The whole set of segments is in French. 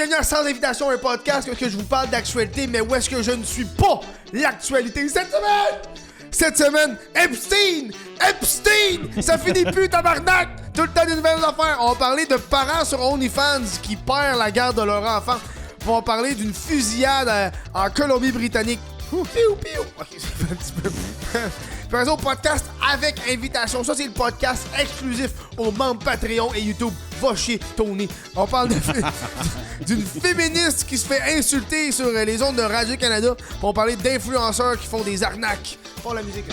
bienvenue à Sans Invitation, un podcast où est-ce que je vous parle d'actualité, mais où est-ce que je ne suis pas l'actualité cette semaine, Epstein! Ça finit plus, tabarnak! Tout le temps des nouvelles affaires. On va parler de parents sur OnlyFans qui perdent la garde de leur enfant. On va parler d'une fusillade en Colombie-Britannique. Piou, piou. Ok, ça fait un petit peu. Puis au podcast avec invitation. Ça, c'est le podcast exclusif aux membres Patreon et YouTube. Va chier, Tony. On parle d'une féministe qui se fait insulter sur les ondes de Radio-Canada. Puis on parler d'influenceurs qui font des arnaques. Pour la musique,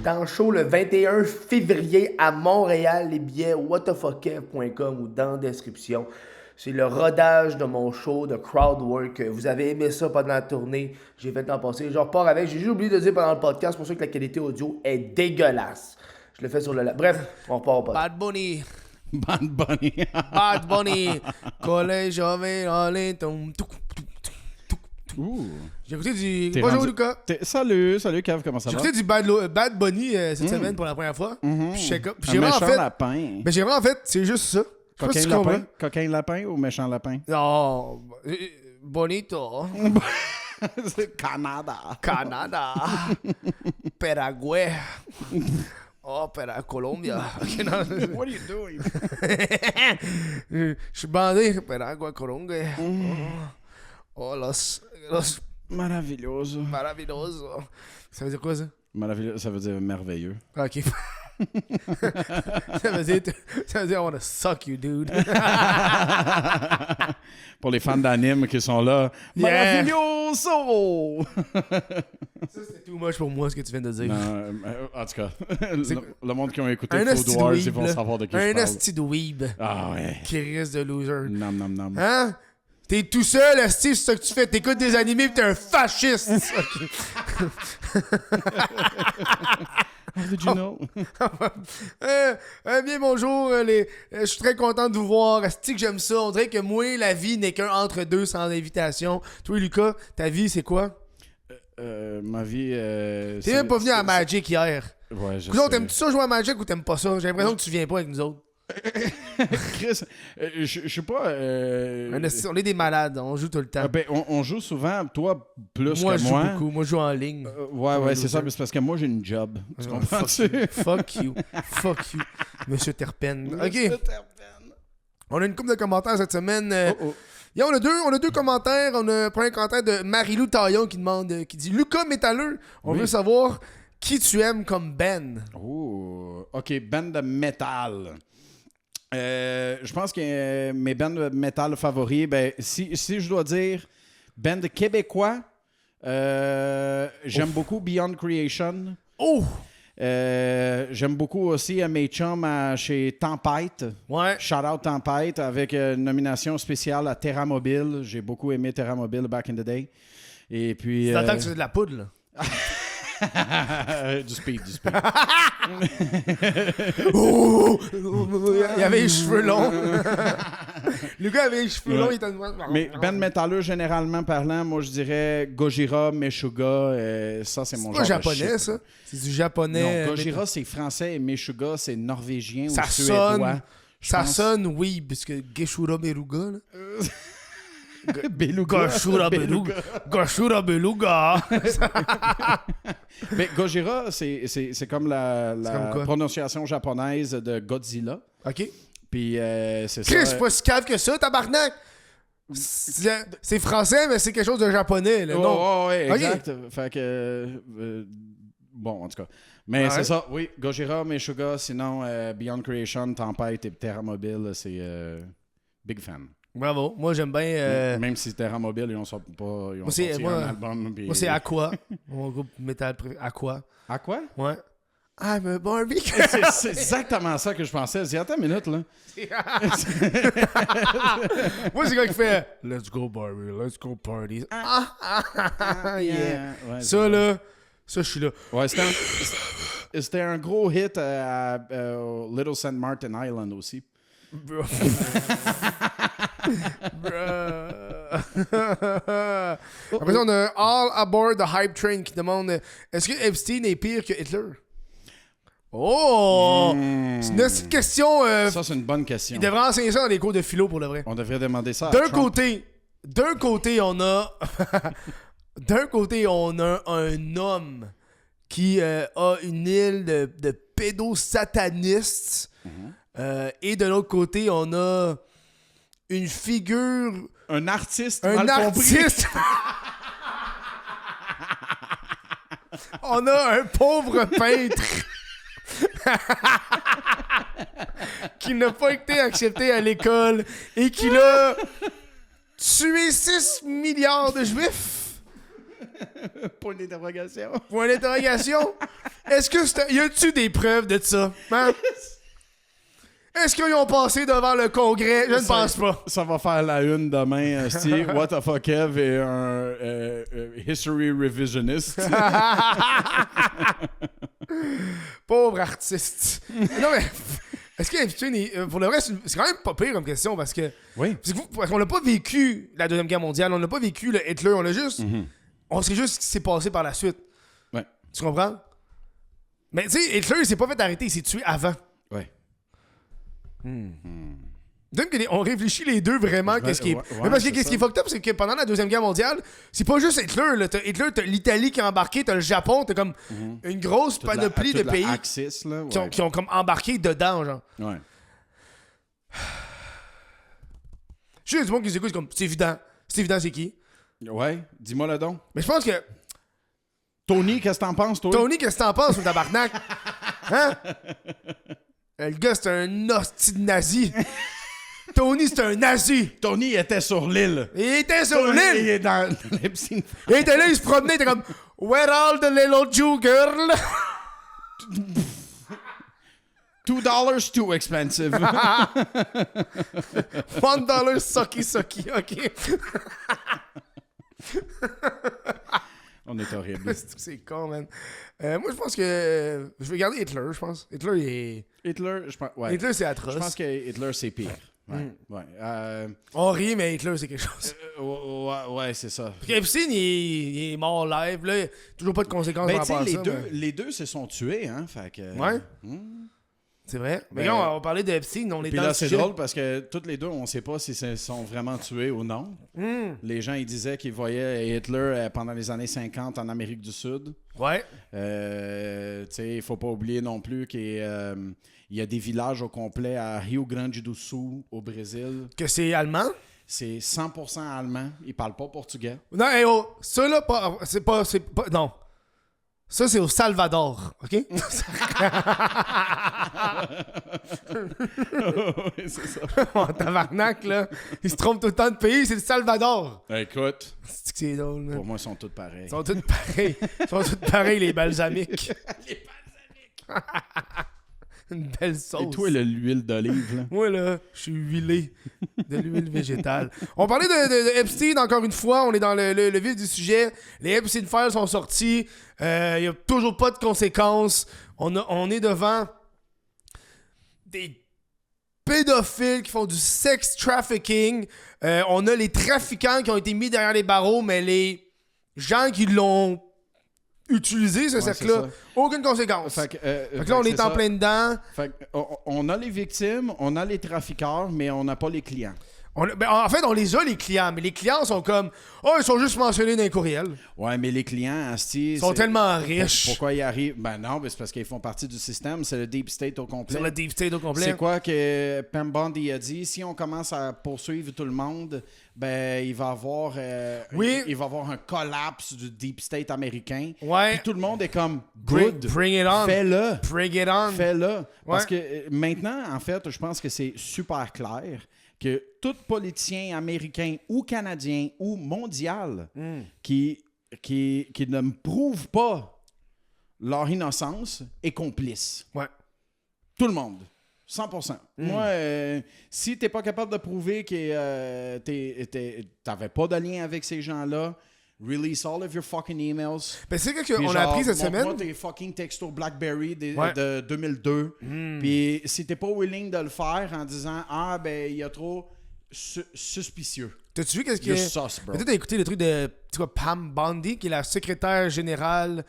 dans le show le 21 février à Montréal, les billets whatthefuckev.com ou dans la description. C'est le rodage de mon show de crowdwork. Vous avez aimé ça pendant la tournée. J'ai fait l'an passé. Je repars avec. J'ai juste oublié de dire pendant le podcast. C'est pour ça que la qualité audio est dégueulasse. Je le fais sur le... Bref, on repart au podcast. Bad Bunny. Collège, j'avais ton... J'ai écouté du... Bonjour Lucas. Salut Kev, comment ça va? J'ai écouté du Bad Bunny cette semaine pour la première fois. Puis j'ai vraiment méchant lapin. Ben j'ai vraiment fait, c'est juste ça. Coquin lapin ou méchant lapin? Non, bonito. C'est Canada. Paraguay. Oh, Colombia. What are you doing? Je suis bandé. Paraguay, Colombia. Oh, los... Maravilloso. Ça veut dire quoi, ça? Maravilloso, ça veut dire merveilleux. Ok. ça veut dire I wanna suck you, dude. Pour les fans d'anime qui sont là. Yeah. Maravilloso! Ça, c'était too much pour moi, ce que tu viens de dire. Non, en tout cas, le monde qui a écouté Food Wars, ils vont savoir de qui je parle. Un esti de weeb. Ah ouais. Qui risque de loser. Nom. Hein? T'es tout seul, esti, c'est ça que tu fais. T'écoutes des animés pis t'es un fasciste. How did you know? Bien bonjour, je suis très content de vous voir. Esti que j'aime ça. On dirait que moi, la vie n'est qu'un entre-deux sans invitation. Toi, Lucas, ta vie, c'est quoi? Ma vie... T'es même pas venu à Magic hier. Ouais, je sais. T'aimes-tu ça jouer à Magic ou t'aimes pas ça? J'ai l'impression que tu viens pas avec nous autres. Chris, je sais pas... On est des malades, on joue tout le temps. On joue souvent, toi plus que moi. Moi, je joue beaucoup. Moi, je joue en ligne. Ouais, c'est ça, mais c'est parce que moi, j'ai une job. Tu comprends-tu? Fuck you. Monsieur Terpen. OK. On a une couple de commentaires cette semaine. Yeah, on a deux commentaires. On a un premier commentaire de Marie-Lou Taillon qui dit « Lucas Métalleux, on veut savoir qui tu aimes comme band. » Oh, OK, band de métal. Je pense que mes bands de métal favoris, si je dois dire band québécois, j'aime beaucoup Beyond Creation. J'aime beaucoup aussi mes chums chez Tempête. Ouais. Shout out Tempête avec une nomination spéciale à Terra Mobile. J'ai beaucoup aimé Terra Mobile back in the day. Et puis. T'entends que c'est de la poudre, là? Du speed. Il avait les cheveux longs. Le gars avait les cheveux longs, il était... Mais band métalleux, généralement parlant, moi je dirais Gojira, Meshuggah, ça c'est mon genre. C'est pas japonais, ça? C'est du japonais. Non, Gojira c'est français et Meshuggah c'est norvégien ça ou suédois. Ça sonne, oui, parce que Geshura Beluga, là. Beluga. Gashura Beluga. Mais Gojira, c'est comme la prononciation japonaise de Godzilla. OK. Puis c'est Chris, ça. c'est pas si cave que ça, tabarnak. C'est français, mais c'est quelque chose de japonais, là. Non. Ouais, exact. Okay. Fait que... bon, en tout cas. Mais c'est ça, oui. Gojira, Meshuggah, sinon Beyond Creation, Tempête et Terra Mobile, c'est big fan. Bravo. Moi, j'aime bien... Même si Terra Mobile, ils ont sorti un album. Puis... Moi, c'est Aqua. Mon groupe métal préféré. Aqua. Aqua? Ouais. I'm a Barbie. C'est exactement ça que je pensais. J'ai attends une minute, là. Moi, c'est le gars qui fait Let's go Barbie, let's go party. Yeah. Ouais, ça, là, ça, je suis là. Ouais, c'était un gros hit à Little St. Martin Island aussi. Bro. Après ça, on a All Aboard the Hype Train qui demande est-ce que Epstein est pire que Hitler? Oh! C'est une petite question. Ça, c'est une bonne question. Il devrait enseigner ça dans les cours de philo pour le vrai. On devrait demander ça à D'un Trump. côté, on a. D'un côté, on a un homme qui a une île de pédosatanistes. Et de l'autre côté, on a une figure. Un artiste. Un mal artiste. On a un pauvre peintre. qui n'a pas été accepté à l'école et qui l'a tué 6 milliards de juifs. Point d'interrogation. Point d'interrogation. Est-ce que y a-tu des preuves de ça? Hein? Est-ce qu'ils ont passé devant le Congrès? Je ne pense pas. Ça va faire la une demain, Steve. What the fuck, Kev est un history revisionist. Pauvre artiste. Non, mais est-ce que Epstein, pour le vrai, c'est quand même pas pire comme question parce que. Oui. Parce qu'on n'a pas vécu la Deuxième Guerre mondiale, on n'a pas vécu le Hitler, on a juste. On sait juste ce qui s'est passé par la suite. Ouais. Tu comprends? Mais tu sais, Hitler, il s'est pas fait arrêter, il s'est tué avant. Ouais. Donc, on réfléchit les deux vraiment. Qu'est-ce qui est. Mais parce que qu'est-ce qui est fucked up, c'est que pendant la Deuxième Guerre mondiale, c'est pas juste Hitler. Là. Hitler, t'as l'Italie qui a embarqué, t'as le Japon, t'as comme une grosse panoplie de pays Axis, là, ouais. qui ont comme embarqué dedans, genre. Ouais. Je sais du monde qui s'écoute, c'est comme, c'est évident. C'est évident, c'est qui? Ouais, dis-moi le don. Mais je pense que. Tony, qu'est-ce que t'en penses, toi? Tony, qu'est-ce que t'en penses, le tabarnak? Hein? Le gars, c'est un hostie de nazi. Tony, c'est un nazi. Tony était sur l'île. Il était sur Tony, il l'île. est dans l'Epstein. Il était là, il se promenait, il était comme Where all the little Jew girl? $2 too expensive. $1 sucky, ok. On est horrible. C'est con, man. Moi, je pense que je vais garder Hitler, je pense. Hitler, je pense, ouais. Hitler, c'est atroce. Je pense que Hitler, c'est pire. Ouais. Ouais. On rit, mais Hitler, c'est quelque chose. Ouais, c'est ça. Parce qu'Epstein, il est mort live, là. Il y a toujours pas de conséquences Ben, par tu sais, rapport à ça. les deux se sont tués, hein. Fait que. Ouais. C'est vrai. Mais Ben, quand on va parler d'Epstein, on est puis dans là, le c'est sujet. drôle parce que toutes les deux, on sait pas si ils sont vraiment tués ou non. Les gens, ils disaient qu'ils voyaient Hitler pendant les années 50 en Amérique du Sud. Ouais. Tu sais, il faut pas oublier non plus qu'il y a des villages au complet à Rio Grande do Sul, au Brésil. Que c'est allemand? C'est 100% allemand. Ils parlent pas portugais. Non, hey, oh, ça là, c'est pas. Non. Ça, c'est au Salvador, OK? Oui, c'est ça. En tabarnak, là. Il se trompe tout le temps de pays, c'est le Salvador. Écoute, C'est que c'est drôle, man. pour moi, ils sont tous pareils. Ils sont tous pareils. Ils sont tous pareils, les balsamiques. Les balsamiques. Une belle sauce. Et toi, l'huile d'olive, là. Moi, là, je suis huilé de l'huile végétale. On parlait de Epstein, encore une fois. On est dans le vif du sujet. Les Epstein Files sont sortis. Il n'y a toujours pas de conséquences. On est devant des pédophiles qui font du sex trafficking. On a les trafiquants qui ont été mis derrière les barreaux, mais les gens qui l'ont utilisé, ce cercle-là, aucune conséquence. Fait que là, on est en plein dedans. Fait que, on a les victimes, on a les trafiqueurs, mais on n'a pas les clients. En fait, on les a, les clients, mais les clients sont comme « Oh, ils sont juste mentionnés dans les courriels. » Ouais, mais les clients, Asti... Ils sont tellement riches. Pourquoi ils arrivent? Ben non, c'est parce qu'ils font partie du système. C'est le Deep State au complet. C'est le Deep State au complet. C'est quoi que Pam Bondi a dit? Si on commence à poursuivre tout le monde, ben il va avoir il va avoir un collapse du Deep State américain. Ouais. Puis tout le monde est comme good. Bring it on. Fais-le. Bring it on. Fais-le. Parce Ouais. que maintenant, en fait, je pense que c'est super clair que tout politicien américain ou canadien ou mondial qui ne me prouve pas leur innocence est complice. Ouais. Tout le monde. 100%. Moi, si t'es pas capable de prouver que t'avais pas de lien avec ces gens-là, release all of your fucking emails. Ben, c'est ce qu'on a appris cette semaine. Moi, tes fucking textos BlackBerry Ouais. de 2002. Puis si t'es pas willing de le faire en disant « Ah, ben, il y a trop suspicieux. » T'as-tu vu qu'est-ce que... You're sus, bro. Mais toi, t'as écouté le truc de Pam Bondi, qui est la secrétaire générale...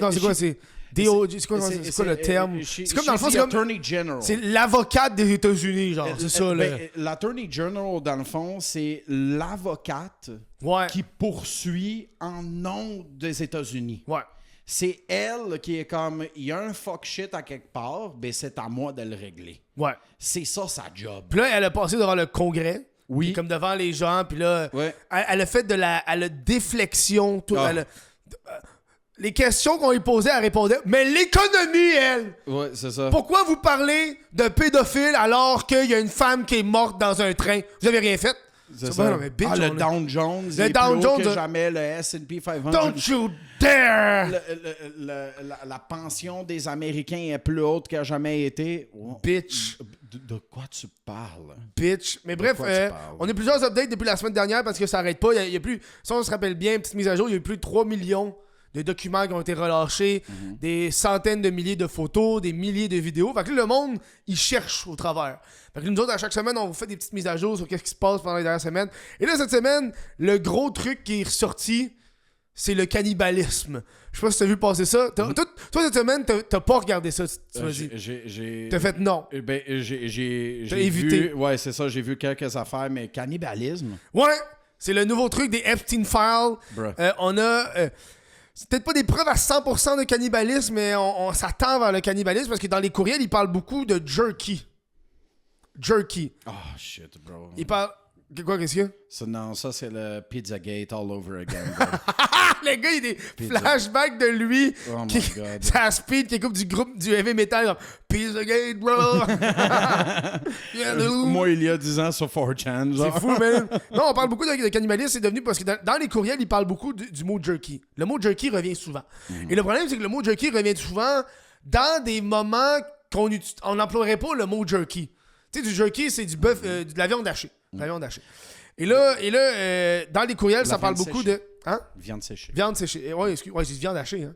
Non, c'est quoi? C'est C'est quoi le terme? C'est comme dans le fond, c'est comme... Attorney General. C'est l'avocate des États-Unis, genre, c'est ça, là. L'Attorney General, dans le fond, c'est l'avocate Ouais. qui poursuit en nom des États-Unis. Ouais. C'est elle qui est comme, il y a un fuck shit à quelque part, ben c'est à moi de le régler. Ouais. C'est ça sa job. Puis là, elle a passé devant le Congrès. Oui. Puis comme devant les gens, puis là, Ouais. elle a fait de la déflexion. Tout, Ah. Les questions qu'on lui posait, elle répondait. Mais l'économie, elle! Ouais, c'est ça. Pourquoi vous parlez de pédophile alors qu'il y a une femme qui est morte dans un train? Vous avez rien fait? C'est Ça, ça. non, mais bitch, le on est- Dow Jones Le est Dow plus haut Jones, que jamais, le S&P 500. Don't you dare! La pension des Américains est plus haute qu'elle a jamais été. Oh. Bitch. De quoi tu parles? Bitch. Mais bref, quoi tu parles? on a plusieurs updates depuis la semaine dernière parce que ça arrête pas. Il y a plus, si on se rappelle bien, petite mise à jour, il y a eu plus de 3 millions de documents qui ont été relâchés, des centaines de milliers de photos, des milliers de vidéos. Fait que là, le monde, il cherche au travers. Fait que nous autres, à chaque semaine, on vous fait des petites mises à jour sur qu'est-ce qui se passe pendant les dernières semaines. Et là, cette semaine, le gros truc qui est ressorti, c'est le cannibalisme. Je sais pas si t'as vu passer ça. Toi, cette semaine, t'as pas regardé ça, tu m'as dit. T'as fait non. Ben, j'ai T'as évité. vu, ouais, c'est ça, j'ai vu quelques affaires, mais cannibalisme. Ouais, c'est le nouveau truc des Epstein Files. Bruh. On a... c'est peut-être pas des preuves à 100% de cannibalisme, mais on s'attend vers le cannibalisme parce que dans les courriels, ils parlent beaucoup de jerky. Jerky. Oh, shit, bro. Ils parlent... Quoi, qu'est-ce qu'il y a? Non, ça, c'est le Pizzagate all over again, bro. Le gars, il y a des flashbacks de lui Oh qui... my God. Ça speed qui coupe du groupe du heavy metal genre Pizzagate, bro! Yeah, dude. Moi, il y a 10 ans sur 4chan, genre. C'est fou, man. Non, on parle beaucoup de cannibalisme, c'est devenu parce que dans les courriels, ils parlent beaucoup du mot jerky. Le mot jerky revient souvent. Et le problème, c'est que le mot jerky revient souvent dans des moments qu'on n'emploierait pas le mot jerky. Tu sais, du jerky, c'est du bœuf, de la viande hachée. De la viande hachée. Et là, dans les courriels, ça parle viande beaucoup séchée. de... Hein? Viande séchée. Viande séchée. Ouais, ouais, j'ai dit viande hachée, hein.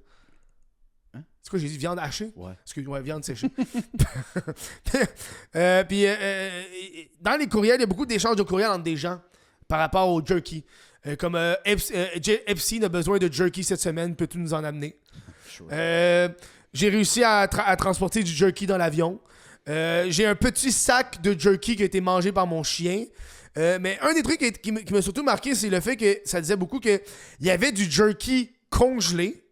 Hein? C'est quoi, j'ai dit viande hachée? Ouais. Excuse-moi, viande séchée. Puis, dans les courriels, il y a beaucoup d'échanges de courriels entre des gens par rapport au jerky. Comme Epstein a besoin de jerky cette semaine, peux-tu nous en amener? Sure. J'ai réussi à transporter du jerky dans l'avion. J'ai un petit sac de jerky qui a été mangé par mon chien. Mais un des trucs qui m'a surtout marqué, c'est le fait que ça disait beaucoup qu'il y avait du jerky congelé.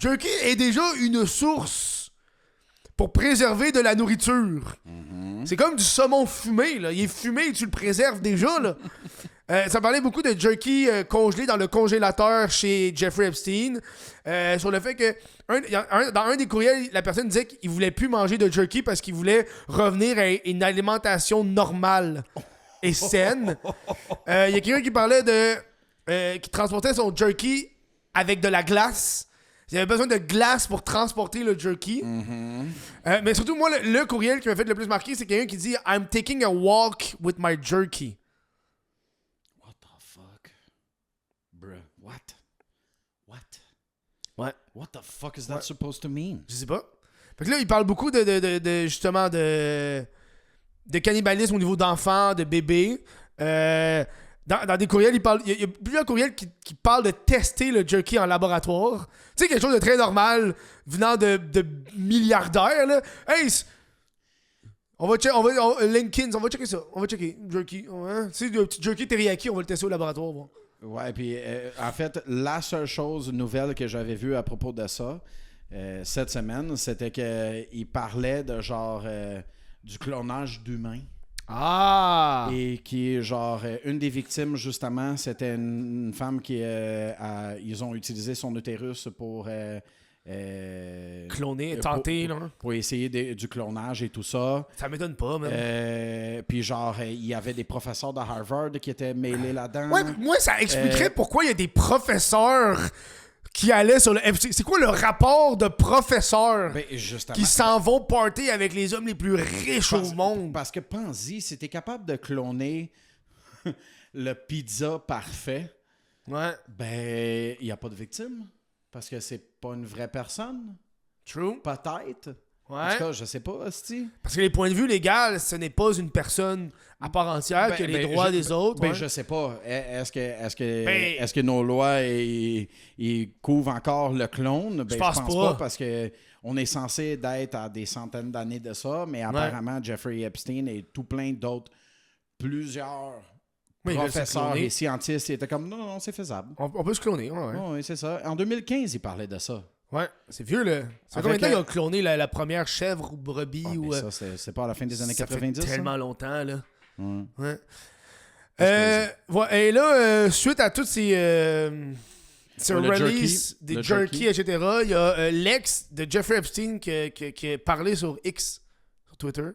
Jerky est déjà une source pour préserver de la nourriture. C'est comme du saumon fumé, là. Il est fumé et tu le préserves déjà, là. Ça parlait beaucoup de jerky congelé dans le congélateur chez Jeffrey Epstein. Sur le fait que dans un des courriels, la personne disait qu'il voulait plus manger de jerky parce qu'il voulait revenir à une alimentation normale et saine. Il y a quelqu'un qui parlait de... qui transportait son jerky avec de la glace. Il avait besoin de glace pour transporter le jerky. Mais surtout, moi, le courriel qui m'a fait le plus marquer, c'est quelqu'un qui dit « I'm taking a walk with my jerky ». What the fuck? Bruh, what? Ouais. What the fuck is that supposed to mean? Je sais pas. Fait que là, il parle beaucoup de justement de cannibalisme au niveau d'enfants, de bébés. Dans des courriels, il y a plusieurs courriels qui parlent de tester le jerky en laboratoire. Tu sais, quelque chose de très normal venant de milliardaires, là. Hey, Lincoln, on va checker ça. On va checker. Jerky. Ouais. Tu sais, le petit jerky teriyaki, on va le tester au laboratoire. Bon. Ouais, puis en fait, la seule chose nouvelle que j'avais vue à propos de ça, cette semaine, c'était qu'il parlait de genre du clonage d'humains. Ah! Et qui est genre, une des victimes, justement, c'était une femme qui, ils ont utilisé son utérus pour... Cloner, tenter, là. Pour essayer du clonage et tout ça. Ça m'étonne pas, même. Puis genre, il y avait des professeurs de Harvard qui étaient mêlés là-dedans. Ouais, moi, ça expliquerait pourquoi il y a des professeurs qui allaient sur le FC. C'est quoi le rapport de professeurs qui s'en vont party avec les hommes les plus riches au monde? Parce que pense-y, si t'es capable de cloner le pizza parfait, ben, il n'y a pas de victime. Parce que c'est pas une vraie personne. True. Peut-être. En tout cas, je sais pas, hostie. Parce que les points de vue légaux, ce n'est pas une personne à part entière qui a les droits des autres. Ben, ouais. je sais pas. Est-ce que nos lois ils couvrent encore le clone? Ben, je pense pas parce que on est censé d'être à des centaines d'années de ça, mais apparemment Jeffrey Epstein et tout plein d'autres, plusieurs professeurs et scientifiques étaient comme non, c'est faisable. On peut se cloner, ouais. Oui, c'est ça. En 2015, ils parlaient de ça. Ouais, c'est vieux, là. C'est combien de temps qu'ils ont cloné la première chèvre ou brebis? ou ça, c'est pas à la fin des années 90. Ça fait tellement longtemps, là. Ouais. Et là, suite à toutes ces releases des jerky, etc., il y a l'ex de Jeffrey Epstein qui a parlé sur X, sur Twitter,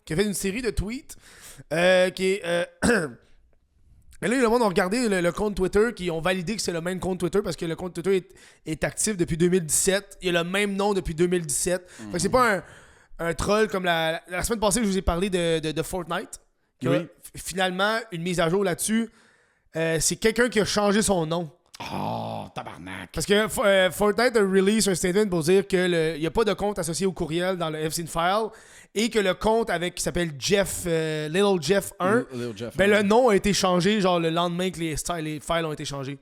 qui a fait une série de tweets qui est... Et là, le monde a regardé le compte Twitter, qui ont validé que c'est le même compte Twitter parce que le compte Twitter est actif depuis 2017. Il a le même nom depuis 2017. Fait que c'est pas un troll comme la semaine passée, je vous ai parlé de Fortnite. Finalement, une mise à jour là-dessus. C'est quelqu'un qui a changé son nom. Oh, tabarnak. Parce que Fortnite a release un statement pour dire qu'il n'y a pas de compte associé au courriel dans le Epstein File et que le compte qui s'appelle Jeff, Little Jeff 1, le nom a été changé genre le lendemain que les files ont été changés.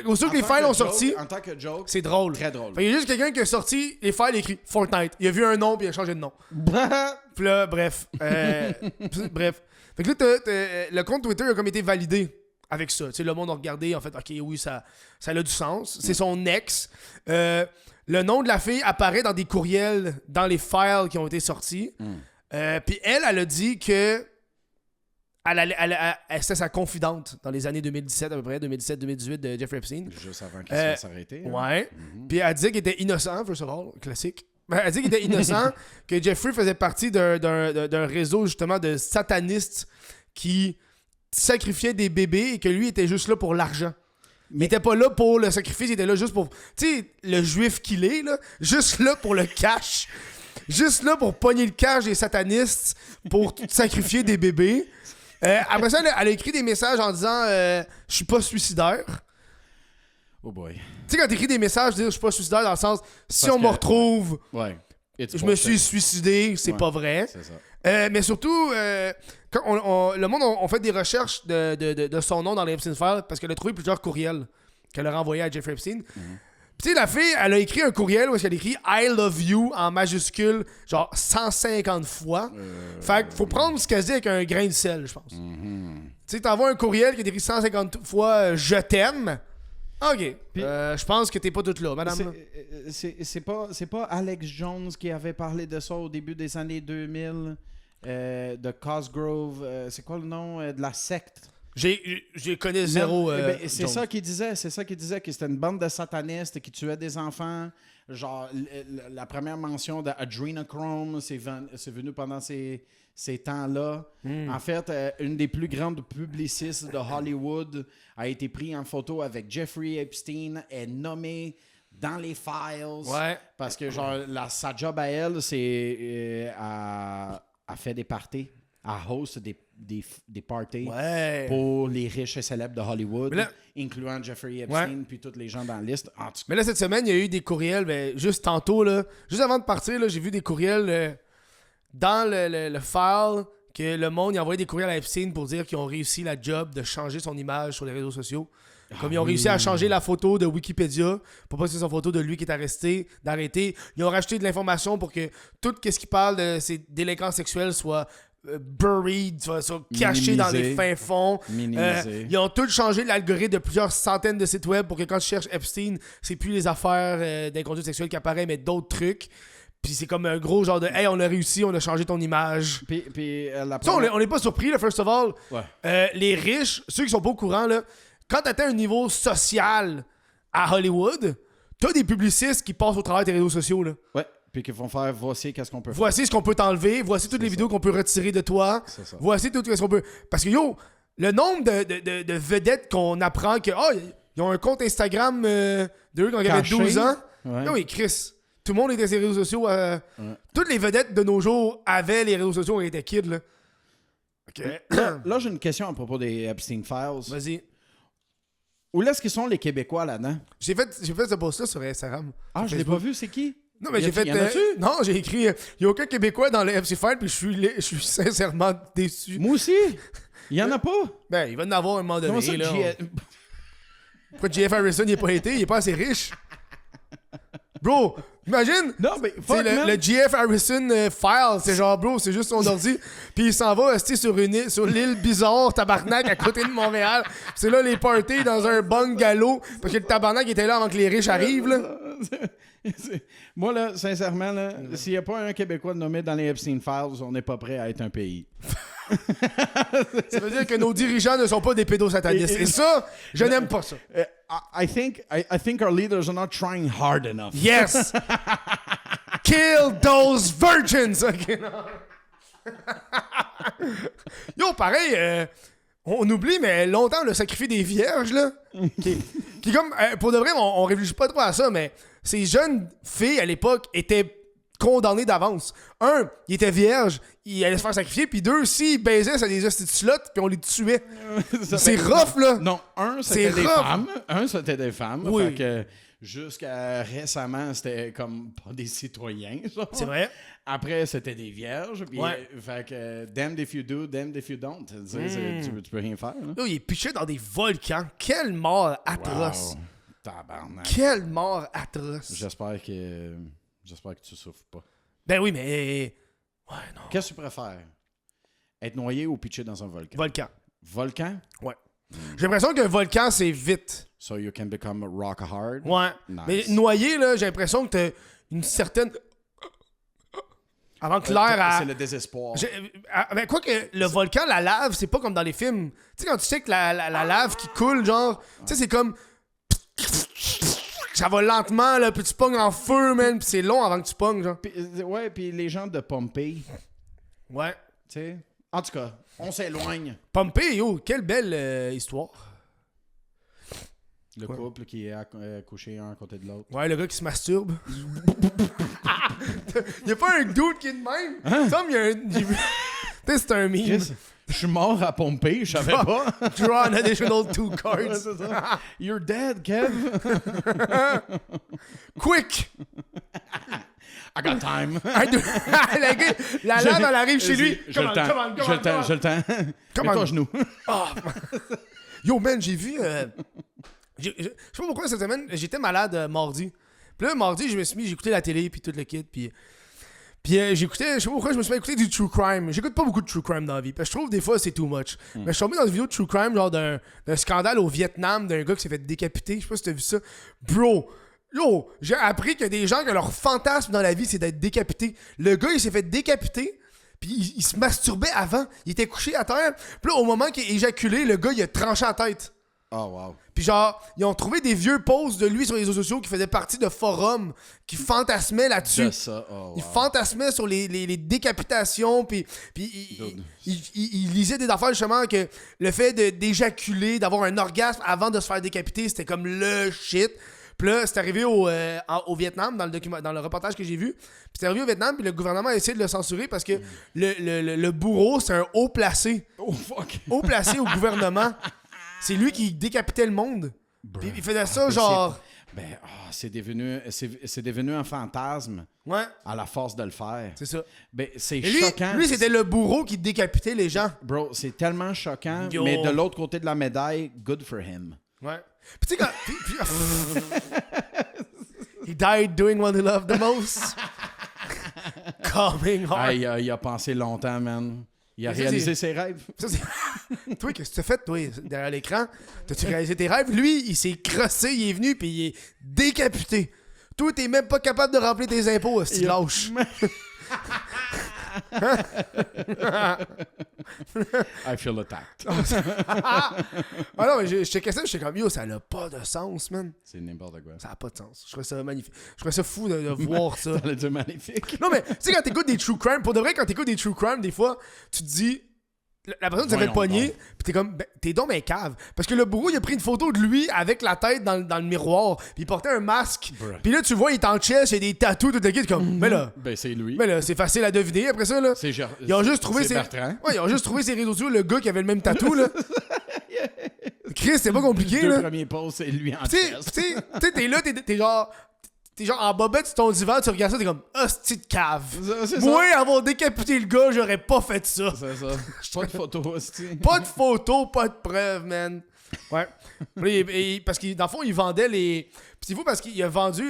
Aussitôt que les files ont sorti, en tant que joke, c'est drôle. Très drôle. Il y a juste quelqu'un qui a sorti les files écrit Fortnite. Il a vu un nom puis il a changé de nom. Puis là, bref. Bref. Fait que là, le compte Twitter a comme été validé avec ça. Tu sais, le monde a regardé, en fait, OK, oui, ça a du sens. C'est son ex. Le nom de la fille apparaît dans des courriels, dans les files qui ont été sortis. Puis elle a dit que c'était sa confidente dans les années 2017, à peu près, 2017-2018 de Jeffrey Epstein. Juste avant qu'il soit arrêté. Ouais. Puis elle disait qu'il était innocent, first of all, classique. Elle dit qu'il était innocent, que Jeffrey faisait partie d'un réseau, justement, de satanistes qui sacrifiait des bébés et que lui était juste là pour l'argent. Il était pas là pour le sacrifice, il était là juste pour... Tu sais, le juif qu'il est, là, juste là pour le cash. Juste là pour pogner le cash des satanistes pour sacrifier des bébés. Après ça, elle a écrit des messages en disant « Je suis pas suicidaire ». Oh boy. Tu sais, quand t'écris des messages, dire « Je suis pas suicidaire » dans le sens « Si on me retrouve, je me suis suicidé, c'est pas vrai. » C'est ça. Mais surtout, quand le monde a fait des recherches de son nom dans les Epstein Files parce qu'elle a trouvé plusieurs courriels qu'elle a renvoyés à Jeffrey Epstein. Puis tu sais, la fille, elle a écrit un courriel où elle a écrit « I love you » en majuscule, genre 150 fois. Fait qu'il faut prendre ce qu'elle dit avec un grain de sel, je pense. Tu sais, t'envoies un courriel qui est écrit 150 fois « Je t'aime ». OK. Je pense que t'es pas toute là, madame. C'est pas Alex Jones qui avait parlé de ça au début des années 2000, de Cosgrove. C'est quoi le nom de la secte? J'ai connais zéro. C'est ça qu'il disait. C'est ça qu'il disait, que c'était une bande de satanistes qui tuaient des enfants. Genre, la première mention d'Adrenochrome, c'est venu pendant ces temps-là. En fait, une des plus grandes publicistes de Hollywood a été prise en photo avec Jeffrey Epstein, est nommée dans les files. Ouais. Parce que, genre, sa job à elle, c'est à faire des parties, à host des parties pour les riches et célèbres de Hollywood, incluant Jeffrey Epstein puis tous les gens dans la liste. Mais là, cette semaine, il y a eu des courriels, juste tantôt, là, juste avant de partir, là, j'ai vu des courriels dans le file que le monde a envoyé des courriels à Epstein pour dire qu'ils ont réussi la job de changer son image sur les réseaux sociaux. Comme ils ont réussi à changer la photo de Wikipédia pour pas que c'est son photo de lui qui est d'arrêter. Ils ont rajouté de l'information pour que tout ce qui parle de ces délinquants sexuels soit buried, soit caché dans les fins fonds. Ils ont tout changé l'algorithme de plusieurs centaines de sites web pour que quand tu cherches Epstein, c'est plus les affaires d'inconduite sexuelle qui apparaissent, mais d'autres trucs. Puis c'est comme un gros genre de « Hey, on a réussi, on a changé ton image. » on n'est pas surpris, là, first of all. Les riches, ceux qui sont pas au courant, là, quand t'atteins un niveau social à Hollywood, t'as des publicistes qui passent au travers des réseaux sociaux. Là. Ouais, puis qui vont faire « Voici qu'est-ce qu'on peut faire. Voici ce qu'on peut t'enlever. Voici toutes les vidéos qu'on peut retirer de toi. Voici tout ce qu'on peut... » Parce que, le nombre de vedettes qu'on apprend que ils ont un compte Instagram d'eux quand ils avaient 12 ans. Oui, Chris... Tout le monde était sur les réseaux sociaux. Toutes les vedettes de nos jours avaient les réseaux sociaux quand ils étaient kids. Là. Okay. Là, j'ai une question à propos des Epstein Files. Vas-y. Où est-ce qu'ils sont les Québécois là-dedans? J'ai fait ce post-là sur Instagram. Ah, je l'ai pas vu. C'est qui? Non, mais j'ai fait. Non, j'ai écrit. Il n'y a aucun Québécois dans le FC Fight, puis je suis sincèrement déçu. Moi aussi. Il y en a pas. Ben, il va en avoir un moment donné. Comment ça, là. Pourquoi JF Harrison il est pas été? Il est pas assez riche. Bro, imagine. Non, mais fuck, le JF Harrison file, c'est genre, bro, c'est juste son ordi. Puis il s'en va rester sur l'île bizarre, tabarnak, à côté de Montréal. C'est là les parties dans un bungalow. Parce que le tabarnak était là avant que les riches arrivent, là. Moi, là, sincèrement, là, s'il n'y a pas un Québécois nommé dans les Epstein Files, on n'est pas prêt à être un pays. Ça veut dire que nos dirigeants ne sont pas des pédosatanistes. Et ça, je n'aime pas ça. I think our leaders are not trying hard enough. Yes! Kill those virgins! Okay, non. Yo, pareil, on oublie, mais longtemps, le sacrifice des vierges, là. Qui comme, pour de vrai, on réfléchit pas trop à ça, mais ces jeunes filles, à l'époque, étaient condamnées d'avance. Un, ils étaient vierges, ils allaient se faire sacrifier, puis deux, s'ils baisaient, c'était des hosties de slots, puis on les tuait. C'est rough, là. Non, c'était des rough. femmes. C'était des femmes. Oui. Fait que jusqu'à récemment, c'était comme pas des citoyens. Genre. C'est vrai. Après, c'était des vierges. Puis, Ouais. Fait que damned if you do, damned if you don't. Tu sais, tu peux rien faire. Là. Yo, il est piché dans des volcans. Quelle mort atroce. Wow. Tabarnak. Quelle mort atroce. J'espère que tu souffres pas. Ben oui, mais... Ouais, non. Qu'est-ce que tu préfères? Être noyé ou pitché dans un volcan? Volcan. Volcan? Ouais. J'ai l'impression qu'un volcan, c'est vite. So you can become rock hard? Ouais. Nice. Mais noyé, là, j'ai l'impression que t'as une certaine... Avant que l'air a... C'est le désespoir. Mais quoi que le volcan, la lave, c'est pas comme dans les films. Tu sais, quand tu sais que la lave qui coule, genre... Tu sais, c'est comme... Ça va lentement, là, puis tu pognes en feu, man, puis c'est long avant que tu pognes, genre. Ouais, puis les gens de Pompéi, Ouais. tu sais. En tout cas, on s'éloigne. Pompey, yo, quelle belle histoire. Le couple qui est couché un à côté de l'autre. Ouais, le gars qui se masturbe. Y'a pas un dude qui est de même? Hein? Ça, il y a un... Tu sais, c'est un meme. Chris, je suis mort à Pompéi, je savais pas. Draw an additional 2 cards. Ouais, c'est ça. You're dead, Kev. Quick! I got time. La lave, elle arrive chez lui. J'ai le temps. J'ai le temps. Mets-toi à genoux. Oh. Yo, man, j'ai vu... je sais pas pourquoi cette semaine, j'étais malade mardi. Puis là, mardi, j'ai écouté la télé, puis tout le kit, puis j'écoutais, je sais pas pourquoi je me suis mis à écouter du true crime. J'écoute pas beaucoup de true crime dans la vie, parce que je trouve des fois c'est too much. Mais je suis tombé dans une vidéo de true crime, genre d'un scandale au Vietnam, d'un gars qui s'est fait décapiter. Je sais pas si t'as vu ça. Bro, yo, j'ai appris qu'il y a des gens que leur fantasme dans la vie, c'est d'être décapité. Le gars, il s'est fait décapiter, puis il se masturbait avant. Il était couché à terre. Puis là, au moment qu'il a éjaculé, le gars, il a tranché la tête. Oh, wow. Puis genre, ils ont trouvé des vieux posts de lui sur les réseaux sociaux qui faisaient partie de forums qui fantasmaient là-dessus. De ça, oh, wow. Il fantasmait sur les décapitations, puis il lisait des affaires justement que le fait d'éjaculer, d'avoir un orgasme avant de se faire décapiter, c'était comme le shit. Puis là, c'est arrivé au Vietnam, dans le reportage que j'ai vu. Puis c'est arrivé au Vietnam, puis le gouvernement a essayé de le censurer parce que le bourreau, c'est un haut placé. Oh, fuck. Haut placé au gouvernement. C'est lui qui décapitait le monde. Puis il faisait ça, genre... C'est devenu un fantasme. Ouais. À la force de le faire. C'est ça. Ben, c'est lui, choquant. Lui, c'était le bourreau qui décapitait les gens. Bro, c'est tellement choquant, Yo. mais de l'autre côté de la médaille, good for him. Ouais. Puis tu sais, quand... He died doing what he loved the most. Coming hard. Il a pensé longtemps, man. Il a Mais ça, réalisé ses rêves. Ça, toi, qu'est-ce que tu as fait, toi, derrière l'écran? T'as-tu réalisé tes rêves? Lui, il s'est crossé, il est venu, puis il est décapité. Toi, t'es même pas capable de remplir tes impôts, si lâche. I feel attacked. Ah non, mais je checkais ça, j'étais comme, yo, ça n'a pas de sens, man. C'est n'importe quoi. Ça n'a pas de sens. Je trouvais ça magnifique. Je trouvais ça fou de voir ça. T'allais dire magnifique. Non, mais tu sais, quand t'écoutes des true crime, pour de vrai, quand t'écoutes des true crime, des fois, tu te dis... La personne s'est fait pogner, pis t'es comme, t'es donc ben cave. Parce que le bourreau, il a pris une photo de lui avec la tête dans le miroir, pis il portait un masque. Pis là, tu vois, il est en chest, il y a des tatous, tout le kit, comme, mais là. Ben, c'est lui. Mais là, c'est facile à deviner après ça, là. Ils ont juste trouvé Bertrand. Ouais, ils ont juste trouvé ses réseaux sociaux, le gars qui avait le même tatou, là. Chris, c'est pas compliqué, là. Le premier post, c'est lui en chest. Tu sais, t'es là, t'es genre. t'es genre en bobette sur ton divan, tu regardes ça, t'es comme hostie de cave. C'est Moi, ça. avoir décapité le gars, j'aurais pas fait ça. C'est ça. Pas de photo aussi. Pas de photos, pas de preuves, man. Ouais. Parce que dans le fond, il vendait les. Puis c'est fou parce qu'il a vendu.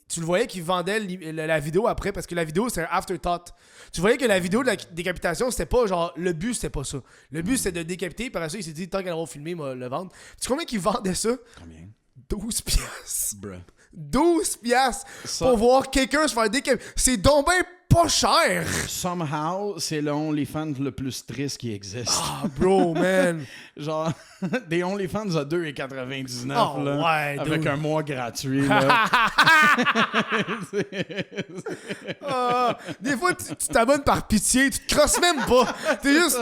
Tu le voyais qu'il vendait la vidéo après parce que la vidéo c'est un afterthought. Tu voyais que la vidéo de la décapitation c'était pas genre. Le but c'était pas ça. Le but c'était de décapiter. Par ça, il s'est dit tant qu'elle va filmer, il va le vendre. Tu sais combien qu'il vendait ça? Combien? 12 piastres. Bruh. 12 piastres Ça- pour voir quelqu'un se faire décapiter. C'est donc ben pas cher. Somehow, c'est le OnlyFans le plus triste qui existe. Ah, bro, man. Genre, des OnlyFans à 2,99 Oh, là, ouais, avec dude. un mois gratuit. Là. Ah, des fois, tu t'abonnes par pitié, tu te crosses même pas. T'es juste.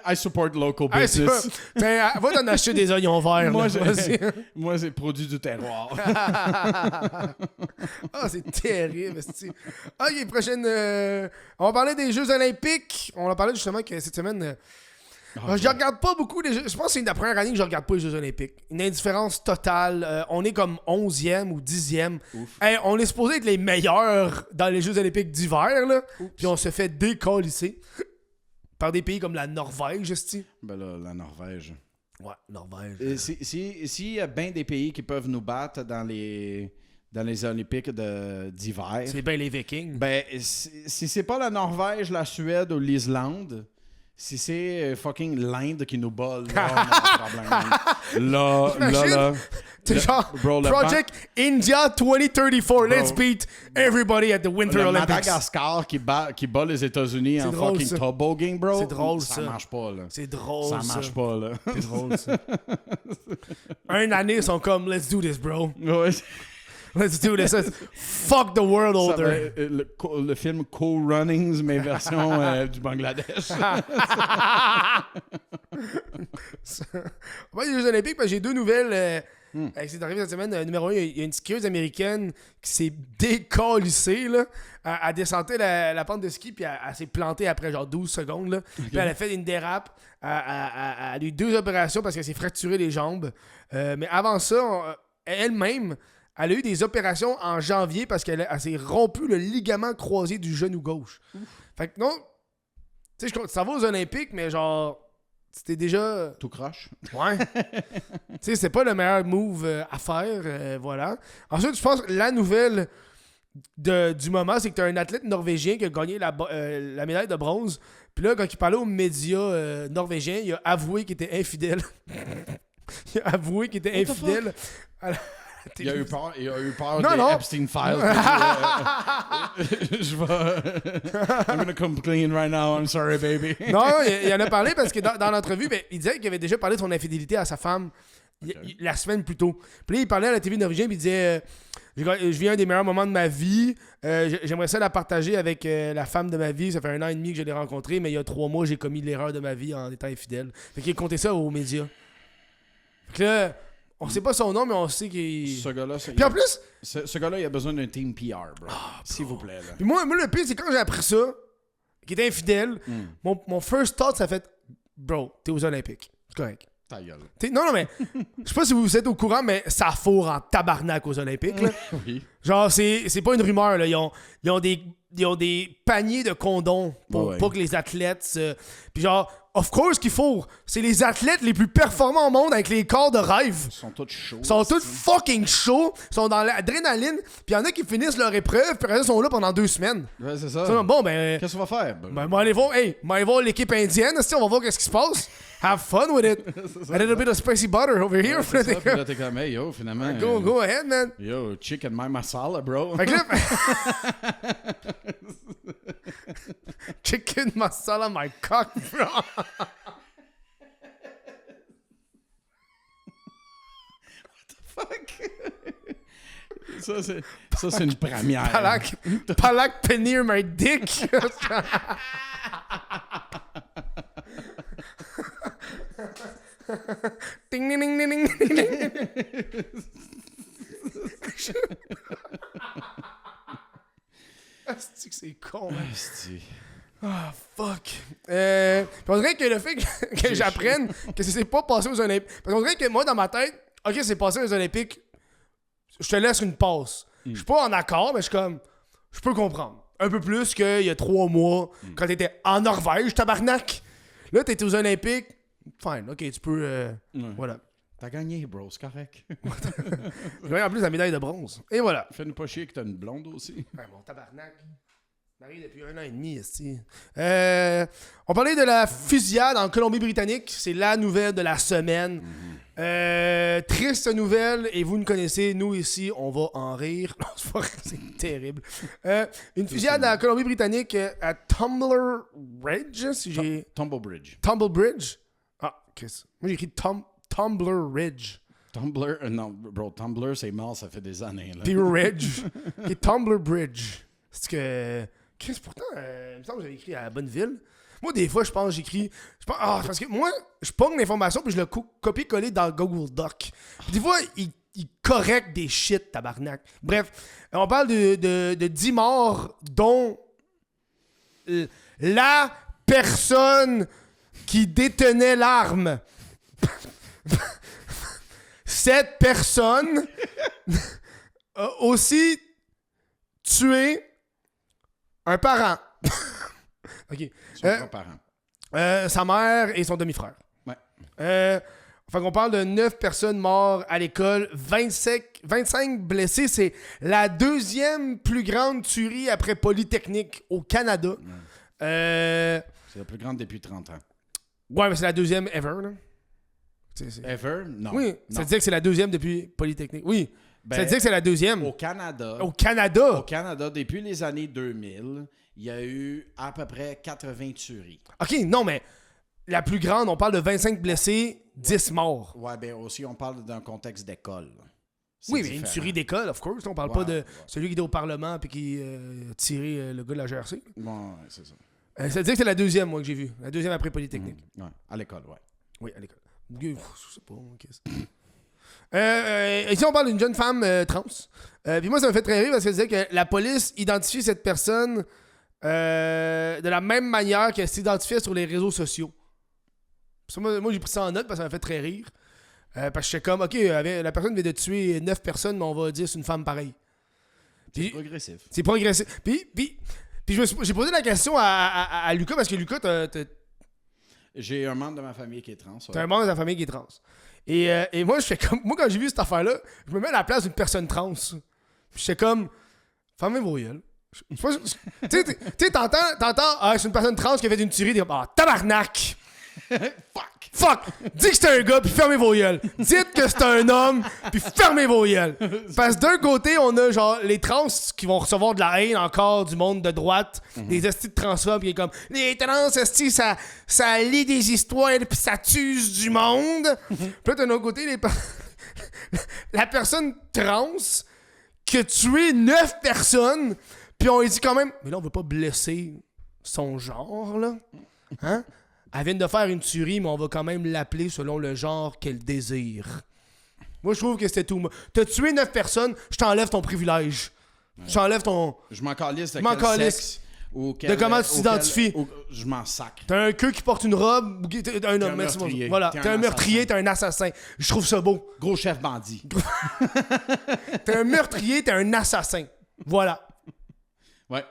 I support local Hey, c'est business. pas- va t'en acheter des oignons verts. Moi, là. Vas-y. moi, c'est produit du terroir. Ah, c'est terrible. Ok, prochaine. On va parler des Jeux Olympiques. On a parlé justement que cette semaine. Je regarde pas beaucoup les Jeux. Je pense que c'est la première année que je regarde pas les Jeux Olympiques. Une indifférence totale. On est comme 11e ou 10e. Hey, on est supposé être les meilleurs dans les Jeux Olympiques d'hiver, là. Puis on se fait décalisser par des pays comme la Norvège, esti. Ben là, la Norvège. Ouais, Norvège. S'il y a bien des pays qui peuvent nous battre dans les Olympiques d'hiver, C'est bien les Vikings. ben, si c'est pas la Norvège, la Suède ou l'Islande, si c'est fucking l'Inde qui nous bat, là, on a un problème. Là. C'est genre bro, le Project India 2034. Let's beat everybody at the Winter Le Olympics. Madagascar qui bat les États-Unis en drôle, fucking ça. toboggan, bro. C'est drôle, ça. ça. Marche pas, là. C'est drôle, Ça ça. marche pas, là. C'est drôle, ça. Un année, ils sont comme, let's do this, bro. Ouais. Let's do this. Fuck the world Ça va, order. le film Cool Runnings, mais version du Bangladesh. Ouais, les Jeux Olympiques, parce que j'ai deux nouvelles. C'est arrivé cette semaine. Numéro 1, il y a une skieuse américaine qui s'est décalissée, là. Elle descendait la pente de ski, puis elle s'est plantée après genre 12 secondes, là. Puis elle a fait une dérape. Elle a eu 2 opérations parce qu'elle s'est fracturé les jambes. Mais avant ça, elle-même, elle a eu des opérations en janvier parce qu'elle s'est rompu le ligament croisé du genou gauche. Fait que non, tu sais, ça va aux Olympiques, mais genre, c'était déjà... Tout croche. Ouais. Tu sais, c'est pas le meilleur move à faire, voilà. Ensuite, je pense que la nouvelle du moment, c'est que t'as un athlète norvégien qui a gagné la médaille de bronze. Puis là, quand il parlait aux médias norvégiens, il a avoué qu'il était infidèle. Il a avoué qu'il était infidèle. Il a eu peur Non, des non. Epstein Files. Je vais... I'm gonna come clean right now. I'm sorry, baby. Non, il en a parlé parce que dans l'entrevue, ben, il disait qu'il avait déjà parlé de son infidélité à sa femme la semaine plus tôt. Puis là, il parlait à la TV norvégienne puis il disait je vis un des meilleurs moments de ma vie. J'aimerais ça la partager avec la femme de ma vie. Ça fait 1 an et demi que je l'ai rencontrée, mais il y a 3 mois, j'ai commis l'erreur de ma vie en étant infidèle. Fait qu'il a compté ça aux médias. Fait que là, on sait pas son nom, mais on sait qu'il... Ce gars-là, Puis en plus... ce gars-là, il a besoin d'un team PR, bro. S'il vous plaît, là. Puis moi, le pire, c'est quand j'ai appris ça, qu'il était infidèle, mon first thought, ça fait bro, t'es aux Olympiques. C'est correct. Ta gueule. Non, mais je sais pas si vous êtes au courant, mais ça fourre en tabarnak aux Olympiques. Là. Oui. Genre, c'est pas une rumeur. Là. Ils ont des paniers de condoms pour Ouais. pas que les athlètes se... Puis genre, of course qu'il faut. C'est les athlètes les plus performants au monde avec les corps de rêve. Ils sont tous chauds. Ils sont tous fucking chauds. Ils sont dans l'adrénaline. Puis il y en a qui finissent leur épreuve, puis après, ils sont là pendant 2 semaines. Ouais, c'est ça. Bon, ben... Qu'est-ce qu'on va faire? Ben, aller voir l'équipe indienne, on va voir qu'est-ce qui se passe. Have fun with it. A little bit of spicy butter over here. Ouais, c'est ça, puis là, t'es comme, hey, yo, finalement. Go ahead, man. Yo, chicken my masala, bro. Fait que là, chicken masala my cock, bro. Fuck. Ça, c'est une première. Palak paneer my dick. Ding, ding, ding, ding, ding, ding. Asti que c'est con, man. Asti. Ah, fuck. Puis on dirait que le fait que j'apprenne que ça s'est pas passé aux Olympiques. Parce qu'on dirait que moi, dans ma tête, ok, c'est passé aux Olympiques, je te laisse une passe. Je suis pas en accord, mais je suis comme... Je peux comprendre. Un peu plus qu'il y a 3 mois, quand t'étais en Norvège, tabarnak. Là, t'étais aux Olympiques. Fine, OK, tu peux... Voilà. T'as gagné, bro, c'est correct. J'ai gagné en plus la médaille de bronze. Et voilà. Fais-nous pas chier que t'as une blonde aussi. Ben, mon tabarnak. Marie depuis 1 an et demi, ici. On parlait de la fusillade en Colombie-Britannique. C'est la nouvelle de la semaine. Triste nouvelle, et vous nous connaissez, nous ici, on va en rire. Non, c'est pas vrai, c'est terrible. Une fusillade en Colombie-Britannique à Tumbler Ridge, si j'ai... Tumblebridge. Tumblebridge? Ah, qu'est-ce? Moi, j'ai écrit Tumbler Ridge. Tumblr, non, bro, Tumblr, c'est mort, ça fait des années. Là. Puis Ridge. Qui est Tumbler Bridge. C'est que... Qu'est-ce pourtant, il me semble que j'avais écrit à Bonneville. Moi, des fois, je pense j'écris... parce que moi, je pogne l'information puis je le copie-coller dans Google Doc. Puis des fois, il correcte des shit, tabarnak. Bref, on parle de 10 morts, dont la personne qui détenait l'arme. Cette personne a aussi tué un parent. OK. Son parent. Sa mère et son demi-frère. Ouais. Fait qu'on parle de 9 personnes mortes à l'école, 25 blessés. C'est la 2e plus grande tuerie après Polytechnique au Canada. C'est la plus grande depuis 30 ans. Ouais, mais c'est la 2e ever, là. Ever? Non. Oui, non. ça disait que c'est la 2e depuis Polytechnique. Oui, ça disait que c'est la 2e. Au Canada. Au Canada? Au Canada, depuis les années 2000, il y a eu à peu près 80 tueries. OK, non, mais la plus grande, on parle de 25 blessés, 10 morts. Ouais, ben aussi, on parle d'un contexte d'école. Oui, mais une tuerie d'école, of course. On parle pas de celui qui était au Parlement et qui a tiré le gars de la GRC. Bon, ouais, c'est ça. Ça veut dire que c'est la 2e, moi, que j'ai vue. La 2e après Polytechnique. Ouais, à l'école, ouais. Oui, à l'école. Je sais pas, qu'est-ce. Ici, on parle d'une jeune femme trans. Puis moi, ça me fait très rire parce qu'elle disait que la police identifie cette personne de la même manière qu'elle s'identifiait sur les réseaux sociaux. Ça, moi, j'ai pris ça en note parce que ça m'a fait très rire. Parce que j'étais comme, OK, la personne vient de tuer 9 personnes, mais on va dire c'est une femme pareille. C'est progressif. C'est progressif. Puis j'ai posé la question à Lucas parce que Lucas, j'ai un membre de ma famille qui est trans. T'as un membre de ta famille qui est trans. Et moi, je fais comme. Moi, quand j'ai vu cette affaire-là, je me mets à la place d'une personne trans. Puis j'étais comme. Fermez vos gueules. Tu sais, t'entends, c'est une personne trans qui a fait une tuerie. T'es comme, tabarnak! Fuck! Dis que c'est un gars, puis fermez vos gueules. Dites que c'est un homme, puis fermez vos gueules. Parce que d'un côté, on a genre les trans qui vont recevoir de la haine encore du monde de droite, des estis de transphobes qui est comme les trans, estis, ça lit des histoires, puis ça tue du monde. Puis là, d'un autre côté, la personne trans qui a tué 9 personnes, puis on lui dit quand même, mais là, on veut pas blesser son genre, là. Hein? Elle vient de faire une tuerie, mais on va quand même l'appeler selon le genre qu'elle désire. Moi, je trouve que c'était tout. T'as tué 9 personnes, je t'enlève ton privilège. Ouais. Je t'enlève ton... Je m'en calisse de quel sexe ou quel... De comment tu t'identifies. Je m'en sacre. T'as un queue qui porte une robe, t'es un homme. Merci. Voilà, t'es un meurtrier, t'es un assassin. Je trouve ça beau. Gros chef bandit. T'es un meurtrier, t'es un assassin. Voilà. Ouais.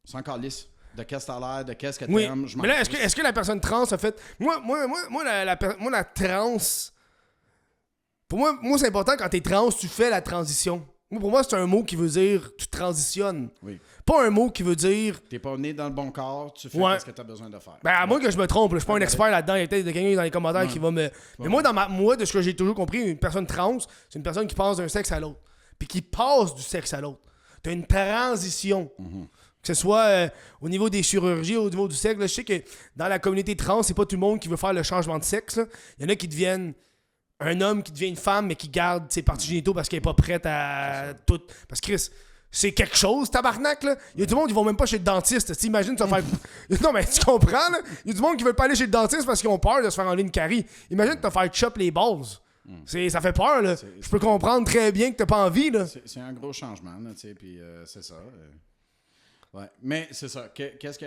Sans calisse. De qu'est-ce que t'as l'air, de qu'est-ce que oui. t'aimes. Mais là, est-ce que la personne trans a fait... Moi, la trans... Pour moi, c'est important quand t'es trans, tu fais la transition. Pour moi, c'est un mot qui veut dire tu transitionnes. Oui. Pas un mot qui veut dire... T'es pas né dans le bon corps, tu fais ce que t'as besoin de faire. Ben, à moins que je me trompe, je suis pas un expert là-dedans. Il y a peut-être quelqu'un dans les commentaires qui va me... Mais moi, de ce que j'ai toujours compris, une personne trans, c'est une personne qui passe d'un sexe à l'autre. Puis qui passe du sexe à l'autre. T'as une transition. Que ce soit au niveau des chirurgies, au niveau du sexe. Là, je sais que dans la communauté trans, c'est pas tout le monde qui veut faire le changement de sexe. Là. Il y en a qui deviennent un homme, qui devient une femme, mais qui garde ses parties génitaux parce qu'elle est pas prête à tout. Parce que Chris, c'est quelque chose, tabarnak. Là. Il y a du monde qui vont même pas chez le dentiste. T'imagines, tu vas faire... Non, mais tu comprends, là? Il y a du monde qui veut pas aller chez le dentiste parce qu'ils ont peur de se faire enlever une carie. Imagine, tu vas faire chop les balls. Ça fait peur, là. Je peux comprendre très bien que t'as pas envie, là. C'est un gros changement, là, tu sais, puis c'est ça. Ouais, mais c'est ça. Qu'est-ce qui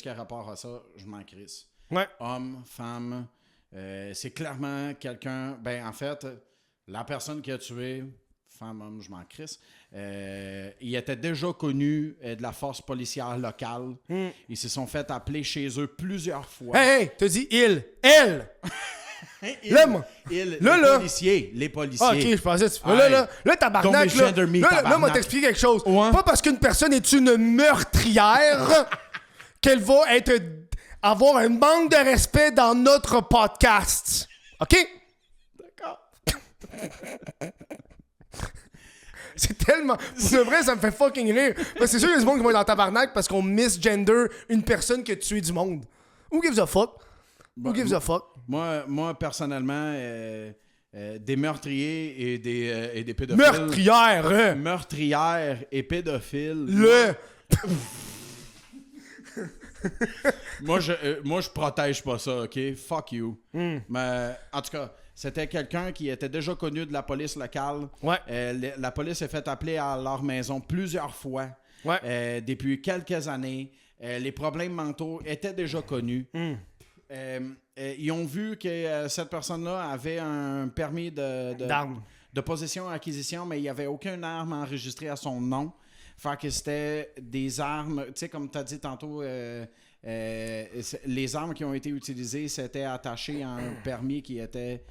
a rapport à ça? Je m'en crisse. Ouais. Homme, femme, c'est clairement quelqu'un... Ben, en fait, la personne qui a tué femme, homme, je m'en crisse. Ils étaient déjà connus de la force policière locale. Ils se sont fait appeler chez eux plusieurs fois. Hey, t'as dit il. Elle! Là, moi. Les policiers. Ah, ok, je pensais que tu... Là, tabarnak, là, moi, t'expliquer quelque chose. Ouais. Pas parce qu'une personne est une meurtrière qu'elle va avoir un manque de respect dans notre podcast. OK? D'accord. C'est tellement... C'est vrai, ça me fait fucking rire. C'est sûr qu'il y a du monde qui va être dans tabarnak parce qu'on misgender une personne qui a tué du monde. Who gives a fuck? Who gives a fuck? Moi personnellement, des meurtriers et des pédophiles. Meurtrière! Hein? Meurtrières et pédophiles. Moi, je protège pas ça, OK? Fuck you. Mais, en tout cas, c'était quelqu'un qui était déjà connu de la police locale. Ouais. La police s'est fait appeler à leur maison plusieurs fois. Ouais. Depuis quelques années. Les problèmes mentaux étaient déjà connus. Ils ont vu que cette personne-là avait un permis de possession et acquisition, mais il n'y avait aucune arme enregistrée à son nom. Fait que c'était des armes, tu sais, comme tu as dit tantôt, les armes qui ont été utilisées, c'était attaché à un permis qui était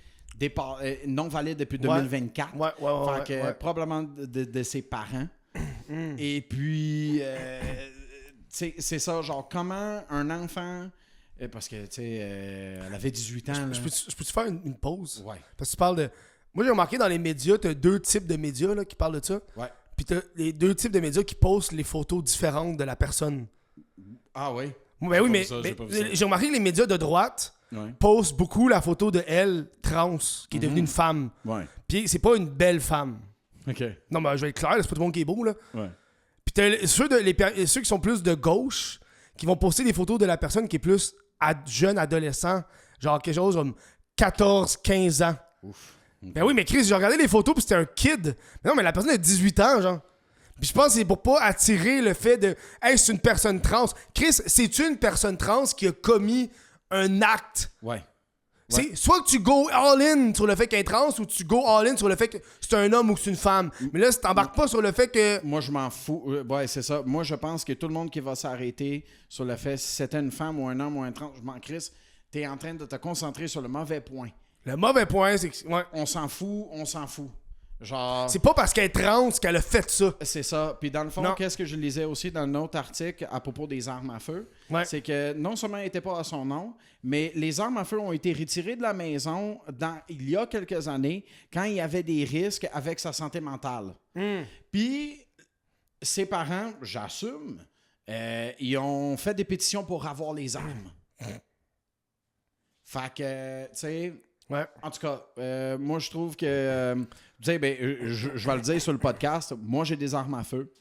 non valide depuis 2024. Fait que probablement de ses parents. Et puis, c'est ça, genre, comment un enfant... Parce que, tu sais, elle avait 18 ans. Je peux-tu faire une pause? Ouais. Parce que tu parles de... Moi, j'ai remarqué dans les médias, tu as 2 types de médias là, qui parlent de ça. Ouais. Puis tu as les 2 types de médias qui postent les photos différentes de la personne. Ah oui? Ben oui, mais j'ai remarqué que les médias de droite postent beaucoup la photo de elle, trans, qui est devenue une femme. Ouais. Puis c'est pas une belle femme. OK. Non, mais je vais être clair, c'est pas tout le monde qui est beau, là. Ouais. Puis t'as ceux qui sont plus de gauche, qui vont poster des photos de la personne qui est plus jeune adolescent, genre quelque chose comme 14, 15 ans. Ouf. Okay. Ben oui, mais Chris, j'ai regardé les photos puis c'était un kid. Mais non, mais la personne a 18 ans, genre. Puis je pense que c'est pour pas attirer le fait de « Hey, c'est une personne trans. » Chris, c'est-tu une personne trans qui a commis un acte? Ouais. C'est soit que tu go all-in sur le fait qu'elle est trans ou tu go all-in sur le fait que c'est un homme ou que c'est une femme. Mais là, tu t'embarques pas sur le fait que... Moi, je m'en fous. Ouais, c'est ça. Moi, je pense que tout le monde qui va s'arrêter sur le fait si c'était une femme ou un homme ou un trans, je m'en crisse, t'es en train de te concentrer sur le mauvais point. Le mauvais point, c'est que... Ouais. On s'en fout. Genre... C'est pas parce qu'elle est trans qu'elle a fait ça. C'est ça. Puis dans le fond, qu'est-ce que je lisais aussi dans un autre article à propos des armes à feu? Ouais. C'est que non seulement elle n'était pas à son nom, mais les armes à feu ont été retirées de la maison il y a quelques années quand il y avait des risques avec sa santé mentale. Puis ses parents, j'assume, ils ont fait des pétitions pour avoir les armes. Fait que, tu sais... Ouais. En tout cas, moi, je trouve que... je vais le dire sur le podcast. Moi, j'ai des armes à feu.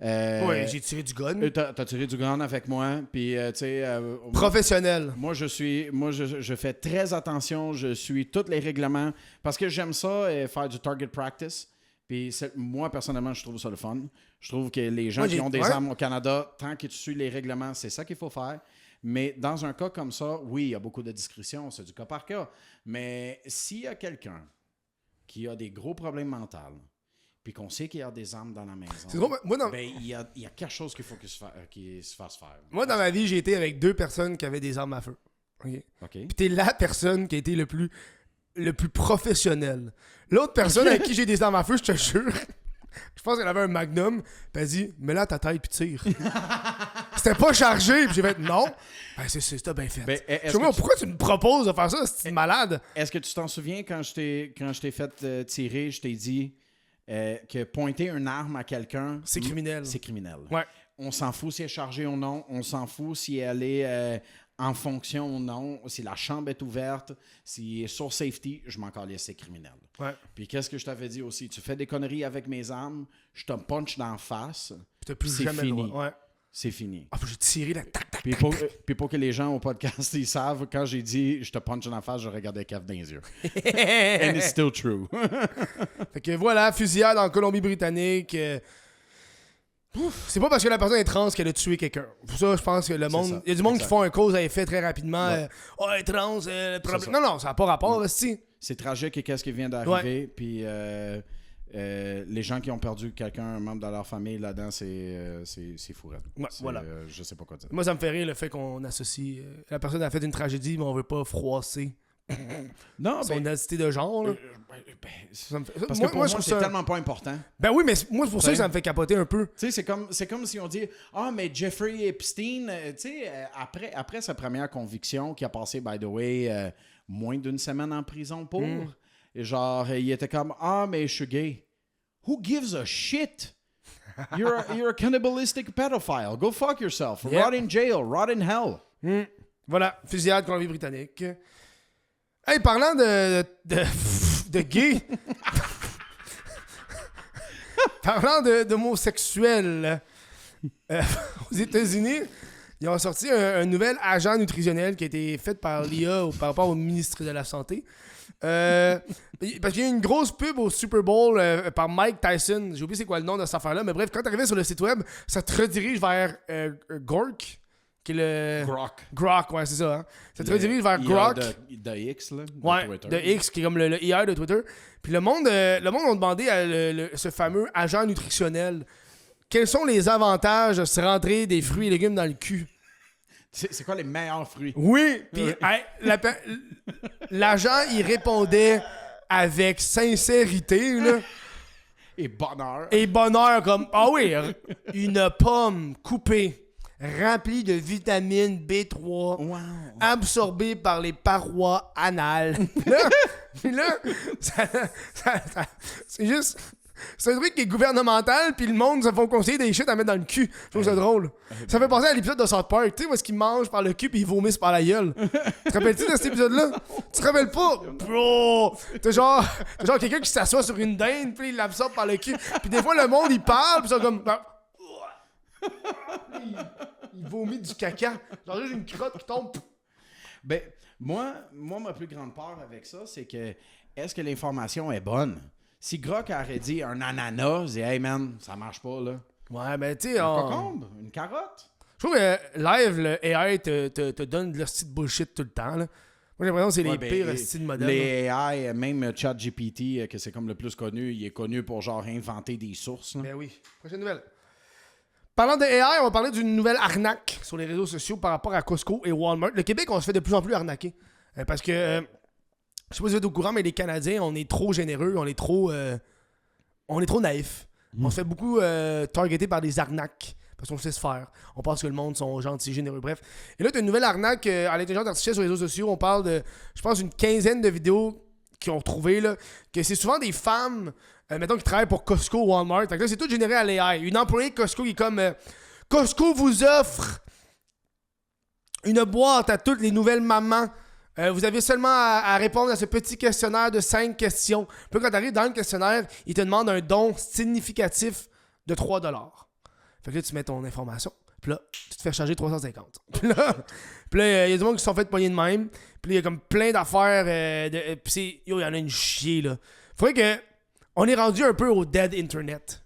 Oui, j'ai tiré du gun. T'as tiré du gun avec moi. Puis, tu sais... professionnel. Moi, je fais très attention. Je suis tous les règlements. Parce que j'aime ça, faire du target practice. Puis, moi, personnellement, je trouve ça le fun. Je trouve que les gens qui ont des armes au Canada, tant que tu suis les règlements, c'est ça qu'il faut faire. Mais dans un cas comme ça, oui, il y a beaucoup de discrétion, c'est du cas par cas. Mais s'il y a quelqu'un qui a des gros problèmes mentaux, puis qu'on sait qu'il y a des armes dans la maison, il y a quelque chose qu'il faut qu'il se fasse faire. Moi, dans ma vie, j'ai été avec 2 personnes qui avaient des armes à feu. OK. Puis t'es la personne qui a été le plus professionnel. L'autre personne avec qui j'ai des armes à feu, je te jure... Je pense qu'elle avait un magnum, puis elle dit « Mets-le à ta tête puis tire. » C'était pas chargé, puis j'ai fait « Non. » Ben c'est bien fait. Pourquoi tu me proposes de faire ça? C'est malade. Est-ce que tu t'en souviens quand je t'ai fait tirer, je t'ai dit que pointer une arme à quelqu'un... C'est criminel. C'est criminel. Ouais. On s'en fout si elle est chargée ou non. On s'en fout si elle est en fonction ou non. Si la chambre est ouverte, si elle est sur safety, je m'en calisse, c'est criminel. Ouais. Puis qu'est-ce que je t'avais dit aussi? Tu fais des conneries avec mes armes, je te punch d'en face. Puis t'as plus jamais fini. le droit. Ouais. C'est fini. Ah, j'ai tiré la tac, tac, Puis pour que les gens au podcast, ils savent, quand j'ai dit je te punch d'en face, je regardais Kev dans les yeux. And it's still true. Fait que voilà, fusillade en Colombie-Britannique. C'est pas parce que la personne est trans qu'elle a tué quelqu'un. Pour ça, je pense que le monde... Il y a du monde qui font un cause à effet très rapidement. Ouais. Elle est trans, problème. Non, ça n'a pas rapport, aussi. C'est tragique et qu'est-ce qui vient d'arriver. Puis les gens qui ont perdu quelqu'un, un membre de leur famille là-dedans, c'est fou. Ouais, voilà. Je sais pas quoi dire. Moi, ça me fait rire le fait qu'on associe... la personne a fait une tragédie, mais on veut pas froisser Non, son identité de genre. Là. Ça me fait... Parce que pour moi, c'est tellement pas important. Ben oui, mais moi, c'est pour ça que ça me fait capoter un peu. Tu sais, c'est comme si on dit « Ah, mais Jeffrey Epstein, tu sais, après sa première conviction, qui a passé, by the way, moins d'une semaine en prison pour... Et genre, il était comme « Ah, mais je suis gay. » Who gives a shit? You're a cannibalistic pedophile. Go fuck yourself. Yep. Rot in jail. Rot in hell. Voilà, fusillade Colombie-Britannique. Hey, parlant de gay... parlant d'homosexuels, aux États-Unis, ils ont sorti un nouvel agent nutritionnel qui a été fait par l'IA par rapport au ministre de la Santé. Parce qu'il y a eu une grosse pub au Super Bowl par Mike Tyson. J'ai oublié c'est quoi le nom de cette affaire-là. Mais bref, quand tu arrives sur le site web, ça te redirige vers Gork, qui est le... Grok, ouais, c'est ça. Hein? Ça te redirige vers Grok. De X, là. Ouais, Twitter. de X, qui est comme le IA de Twitter. Puis le monde a demandé à ce fameux agent nutritionnel quels sont les avantages de se rentrer des fruits et légumes dans le cul. C'est quoi les meilleurs fruits? Oui, puis l'agent, il répondait avec sincérité, là. Et bonheur. Et bonheur, comme, ah oui, une pomme coupée, remplie de vitamine B3, wow. absorbée par les parois anales. Puis là, c'est juste... C'est un truc qui est gouvernemental, puis le monde se font conseiller des shit à mettre dans le cul. Je trouve ça drôle. Ça fait penser à l'épisode de South Park, tu sais, où est-ce qu'ils mangent par le cul puis ils vomissent par la gueule. Tu te rappelles-tu de cet épisode-là? Tu te rappelles pas? Bro! T'as genre quelqu'un qui s'assoit sur une dinde, puis il l'absorbe par le cul. Puis des fois, le monde, il parle, puis ils sont comme... Il vomit du caca. Genre juste une crotte qui tombe. Ben, moi, ma plus grande peur avec ça, c'est que est-ce que l'information est bonne? Si Grok aurait dit un ananas, je dis « Hey man, ça marche pas, là. » Ouais, ben tu sais... Un concombre, une carotte. Je trouve que live, le AI te donne de la petite bullshit tout le temps, là. Moi, j'ai l'impression que c'est les pires styles de modèles. Les AI, même ChatGPT, que c'est comme le plus connu, il est connu pour genre inventer des sources. Là. Ben oui. Prochaine nouvelle. Parlant de AI, on va parler d'une nouvelle arnaque sur les réseaux sociaux par rapport à Costco et Walmart. Le Québec, on se fait de plus en plus arnaquer. Parce que... je sais pas si vous êtes au courant, mais les Canadiens, on est trop généreux, on est trop naïfs. On se fait beaucoup targeter par des arnaques. Parce qu'on sait se faire. On pense que le monde sont gentils, généreux, bref. Et là, tu as une nouvelle arnaque à l'intelligence artificielle sur les réseaux sociaux. On parle de, je pense, une quinzaine de vidéos qu'ils ont trouvées, là, que c'est souvent des femmes, mettons, qui travaillent pour Costco ou Walmart. Fait que là, c'est tout généré à l'AI. Une employée de Costco qui est comme Costco vous offre une boîte à toutes les nouvelles mamans. Vous avez seulement à répondre à ce petit questionnaire de 5 questions. Puis quand tu arrives dans le questionnaire, il te demande un don significatif de 3$. Fait que là, tu mets ton information. Puis là, tu te fais charger 350. Puis là, il y a du monde qui se sont fait poigner de même. Puis il y a comme plein d'affaires. Puis il y en a une chier, là. Faudrait que... On est rendu un peu au dead Internet.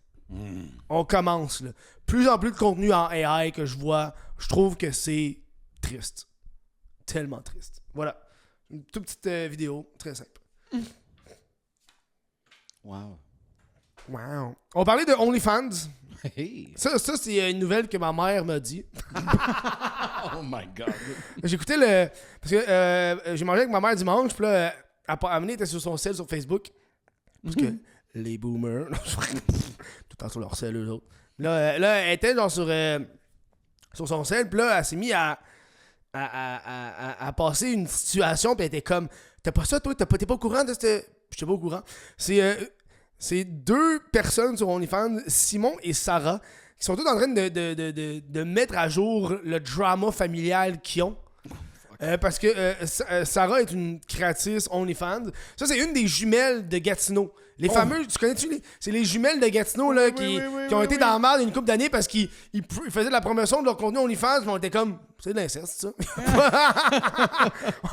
On commence, là. Plus en plus de contenu en AI que je vois, je trouve que c'est triste. Tellement triste. Voilà. Une toute petite vidéo, très simple. Wow. On parlait de OnlyFans. Hey. Ça c'est une nouvelle que ma mère m'a dit. Oh my God. J'écoutais le... Parce que j'ai mangé avec ma mère dimanche, puis là, elle était sur son cell sur Facebook. Parce que les boomers... tout le temps sur leur cell, eux autres. Là, elle était genre sur son cell, puis là, elle s'est mise à passer une situation, puis elle était comme, t'as pas ça, toi? T'es pas au courant de cette... J'étais pas au courant. C'est 2 personnes sur OnlyFans, Simon et Sarah, qui sont toutes en train de mettre à jour le drama familial qu'ils ont. Parce que Sarah est une créatrice OnlyFans. Ça, c'est une des jumelles de Gatineau. Les fameux, tu connais-tu c'est les jumelles de Gatineau là, qui ont été dans la merde une couple d'années parce qu'ils faisaient de la promotion de leur contenu OnlyFans, mais on était comme, c'est de l'inceste, ça.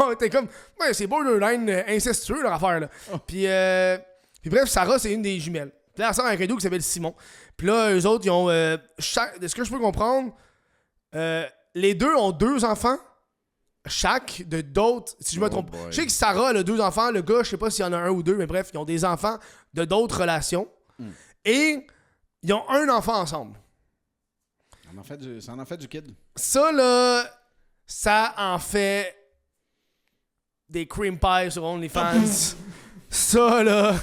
On était comme, ouais, c'est borderline incestueux leur affaire, là. Puis bref, Sarah, c'est une des jumelles. Puis là, elle sort un cadeau qui s'appelle Simon. Puis là, eux autres, ils ont, de ce que je peux comprendre, les deux ont 2 enfants. Chaque de d'autres, si je me trompe. Je sais que Sarah a 2 enfants, le gars, je sais pas s'il y en a 1 ou 2, mais bref, ils ont des enfants de d'autres relations. Et ils ont un enfant ensemble. Ça en fait du kid. Ça, là, ça en fait des cream pies sur OnlyFans. Ça, là,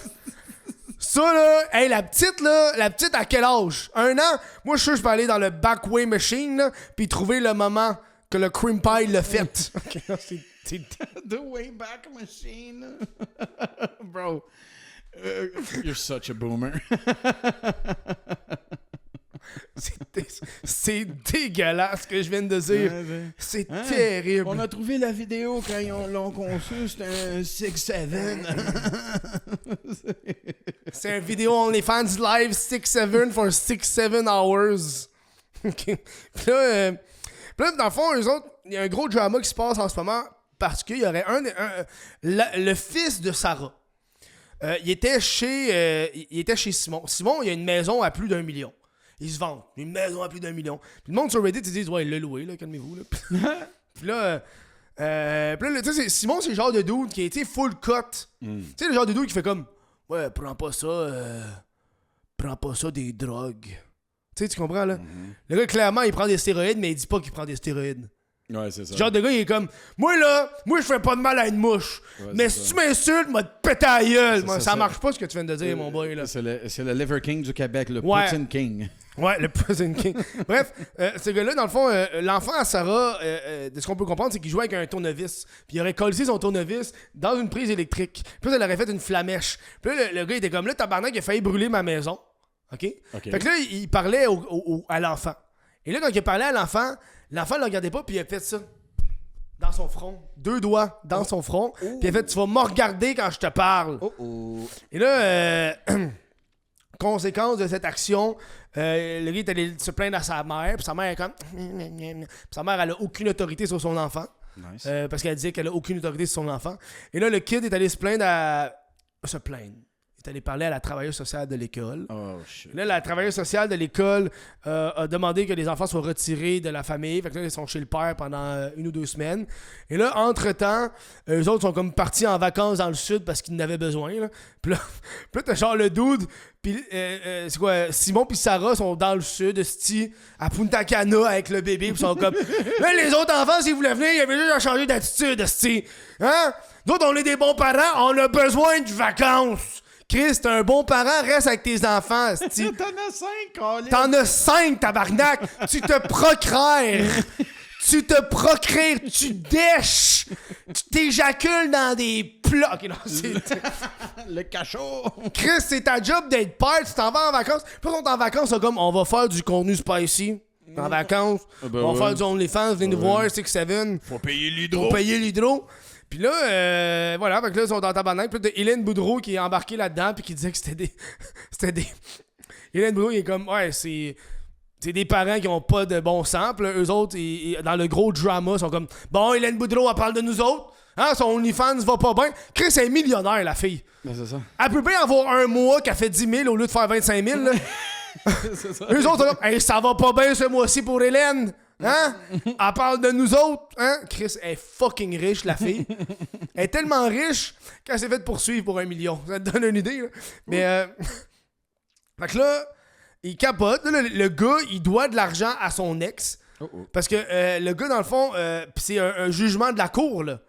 hey, la petite, à quel âge? 1 an? Moi, je suis sûr que je peux aller dans le backway machine, là, puis trouver le moment que le cream pie l'a fait. Okay, non, c'est... The Wayback Machine. Bro, you're such a boomer. C'est dégueulasse ce que je viens de dire. C'est terrible. On a trouvé la vidéo quand ils l'ont conçu, c'était un 6-7. C'est un vidéo OnlyFans live 6-7 for 6-7 hours. OK. Puis là, dans le fond, eux autres, il y a un gros drama qui se passe en ce moment parce qu'il y aurait le fils de Sarah. Il était chez Simon. Simon, il a une maison à plus d'1 million. Ils se vendent. Une maison à plus d'1 million. Puis le monde sur Reddit, ils disent, ouais, il l'a loué, là, calmez-vous. Là. Puis là, tu sais, Simon, c'est le genre de dude qui est full cut. Tu sais, le genre de dude qui fait comme, ouais, prends pas ça des drogues. Tu sais, tu comprends, là? Le gars, clairement, il prend des stéroïdes, mais il dit pas qu'il prend des stéroïdes. Ouais, c'est ça. Ce genre de gars, il est comme, moi, je fais pas de mal à une mouche. Ouais, mais si tu m'insultes, moi, te péter à la gueule. Ça marche pas, ce que tu viens de dire, mon boy, là. C'est le Liver King du Québec, le Poutine King. Ouais, le Poutine King. Bref, ce gars-là, dans le fond, l'enfant à Sarah, de ce qu'on peut comprendre, c'est qu'il jouait avec un tournevis. Puis il aurait collé son tournevis dans une prise électrique. Puis là, elle aurait fait une flamèche. Puis là, le gars, il était comme, là, tabarnak, il a failli brûler ma maison. OK? Fait que là, il parlait à l'enfant. Et là, quand il parlait à l'enfant le regardait pas, puis il a fait ça. Dans son front. 2 doigts dans son front. Puis il a fait, tu vas me regarder quand je te parle. Et là, conséquence de cette action, le gars est allé se plaindre à sa mère. Puis sa mère est comme... Puis sa mère, elle a aucune autorité sur son enfant. Nice. Parce qu'elle disait qu'elle a aucune autorité sur son enfant. Et là, le kid est allé se plaindre Il est allé parler à la travailleuse sociale de l'école. Oh, shit. Là, la travailleuse sociale de l'école a demandé que les enfants soient retirés de la famille. Fait que là, ils sont chez le père pendant 1 ou 2 semaines. Et là, entre-temps, eux autres sont comme partis en vacances dans le sud parce qu'ils en avaient besoin. Là. Puis là, t'as genre le dude. Puis, c'est quoi? Simon puis Sarah sont dans le sud, à Punta Cana avec le bébé. Puis ils sont comme... Là, les autres enfants, s'ils voulaient venir, ils avaient juste à changer d'attitude, hein? Nous autres, on est des bons parents, on a besoin de vacances. Chris, t'es un bon parent, reste avec tes enfants. T'en as 5, Colin. T'en as 5, tabarnak. Tu te procrères. Tu dèches. Tu t'éjacules dans des plats. Ok, non, c'est... Le cachot. Chris, c'est ta job d'être père. Tu t'en vas en vacances. Puis on est en vacances, c'est comme, on va faire du contenu spicy. En vacances. On va faire du OnlyFans. Venez nous voir, 6-7. Faut payer l'hydro. Puis là, voilà, fait que là, ils sont dans tabarnak. Puis là, t'as Hélène Boudreau qui est embarquée là-dedans, puis qui disait que c'était des... Hélène Boudreau, il est comme, ouais, c'est des parents qui ont pas de bon sens. Puis là, eux autres, dans le gros drama, sont comme, bon, Hélène Boudreau, elle parle de nous autres. Hein, son OnlyFans va pas bien. Chris, elle est millionnaire, la fille. Ben, c'est ça. Elle peut bien avoir un mois qu'elle fait 10 000 au lieu de faire 25 000, là. C'est ça. Eux autres, sont comme, hey, ça va pas bien ce mois-ci pour Hélène. Hein? Elle parle de nous autres. Hein? Chris, elle est fucking riche, la fille. Elle est tellement riche qu'elle s'est fait poursuivre pour 1 million. Ça te donne une idée, là. Mais, fait que là, il capote. Là, le gars, il doit de l'argent à son ex. Parce que le gars, dans le fond, c'est un jugement de la cour, là.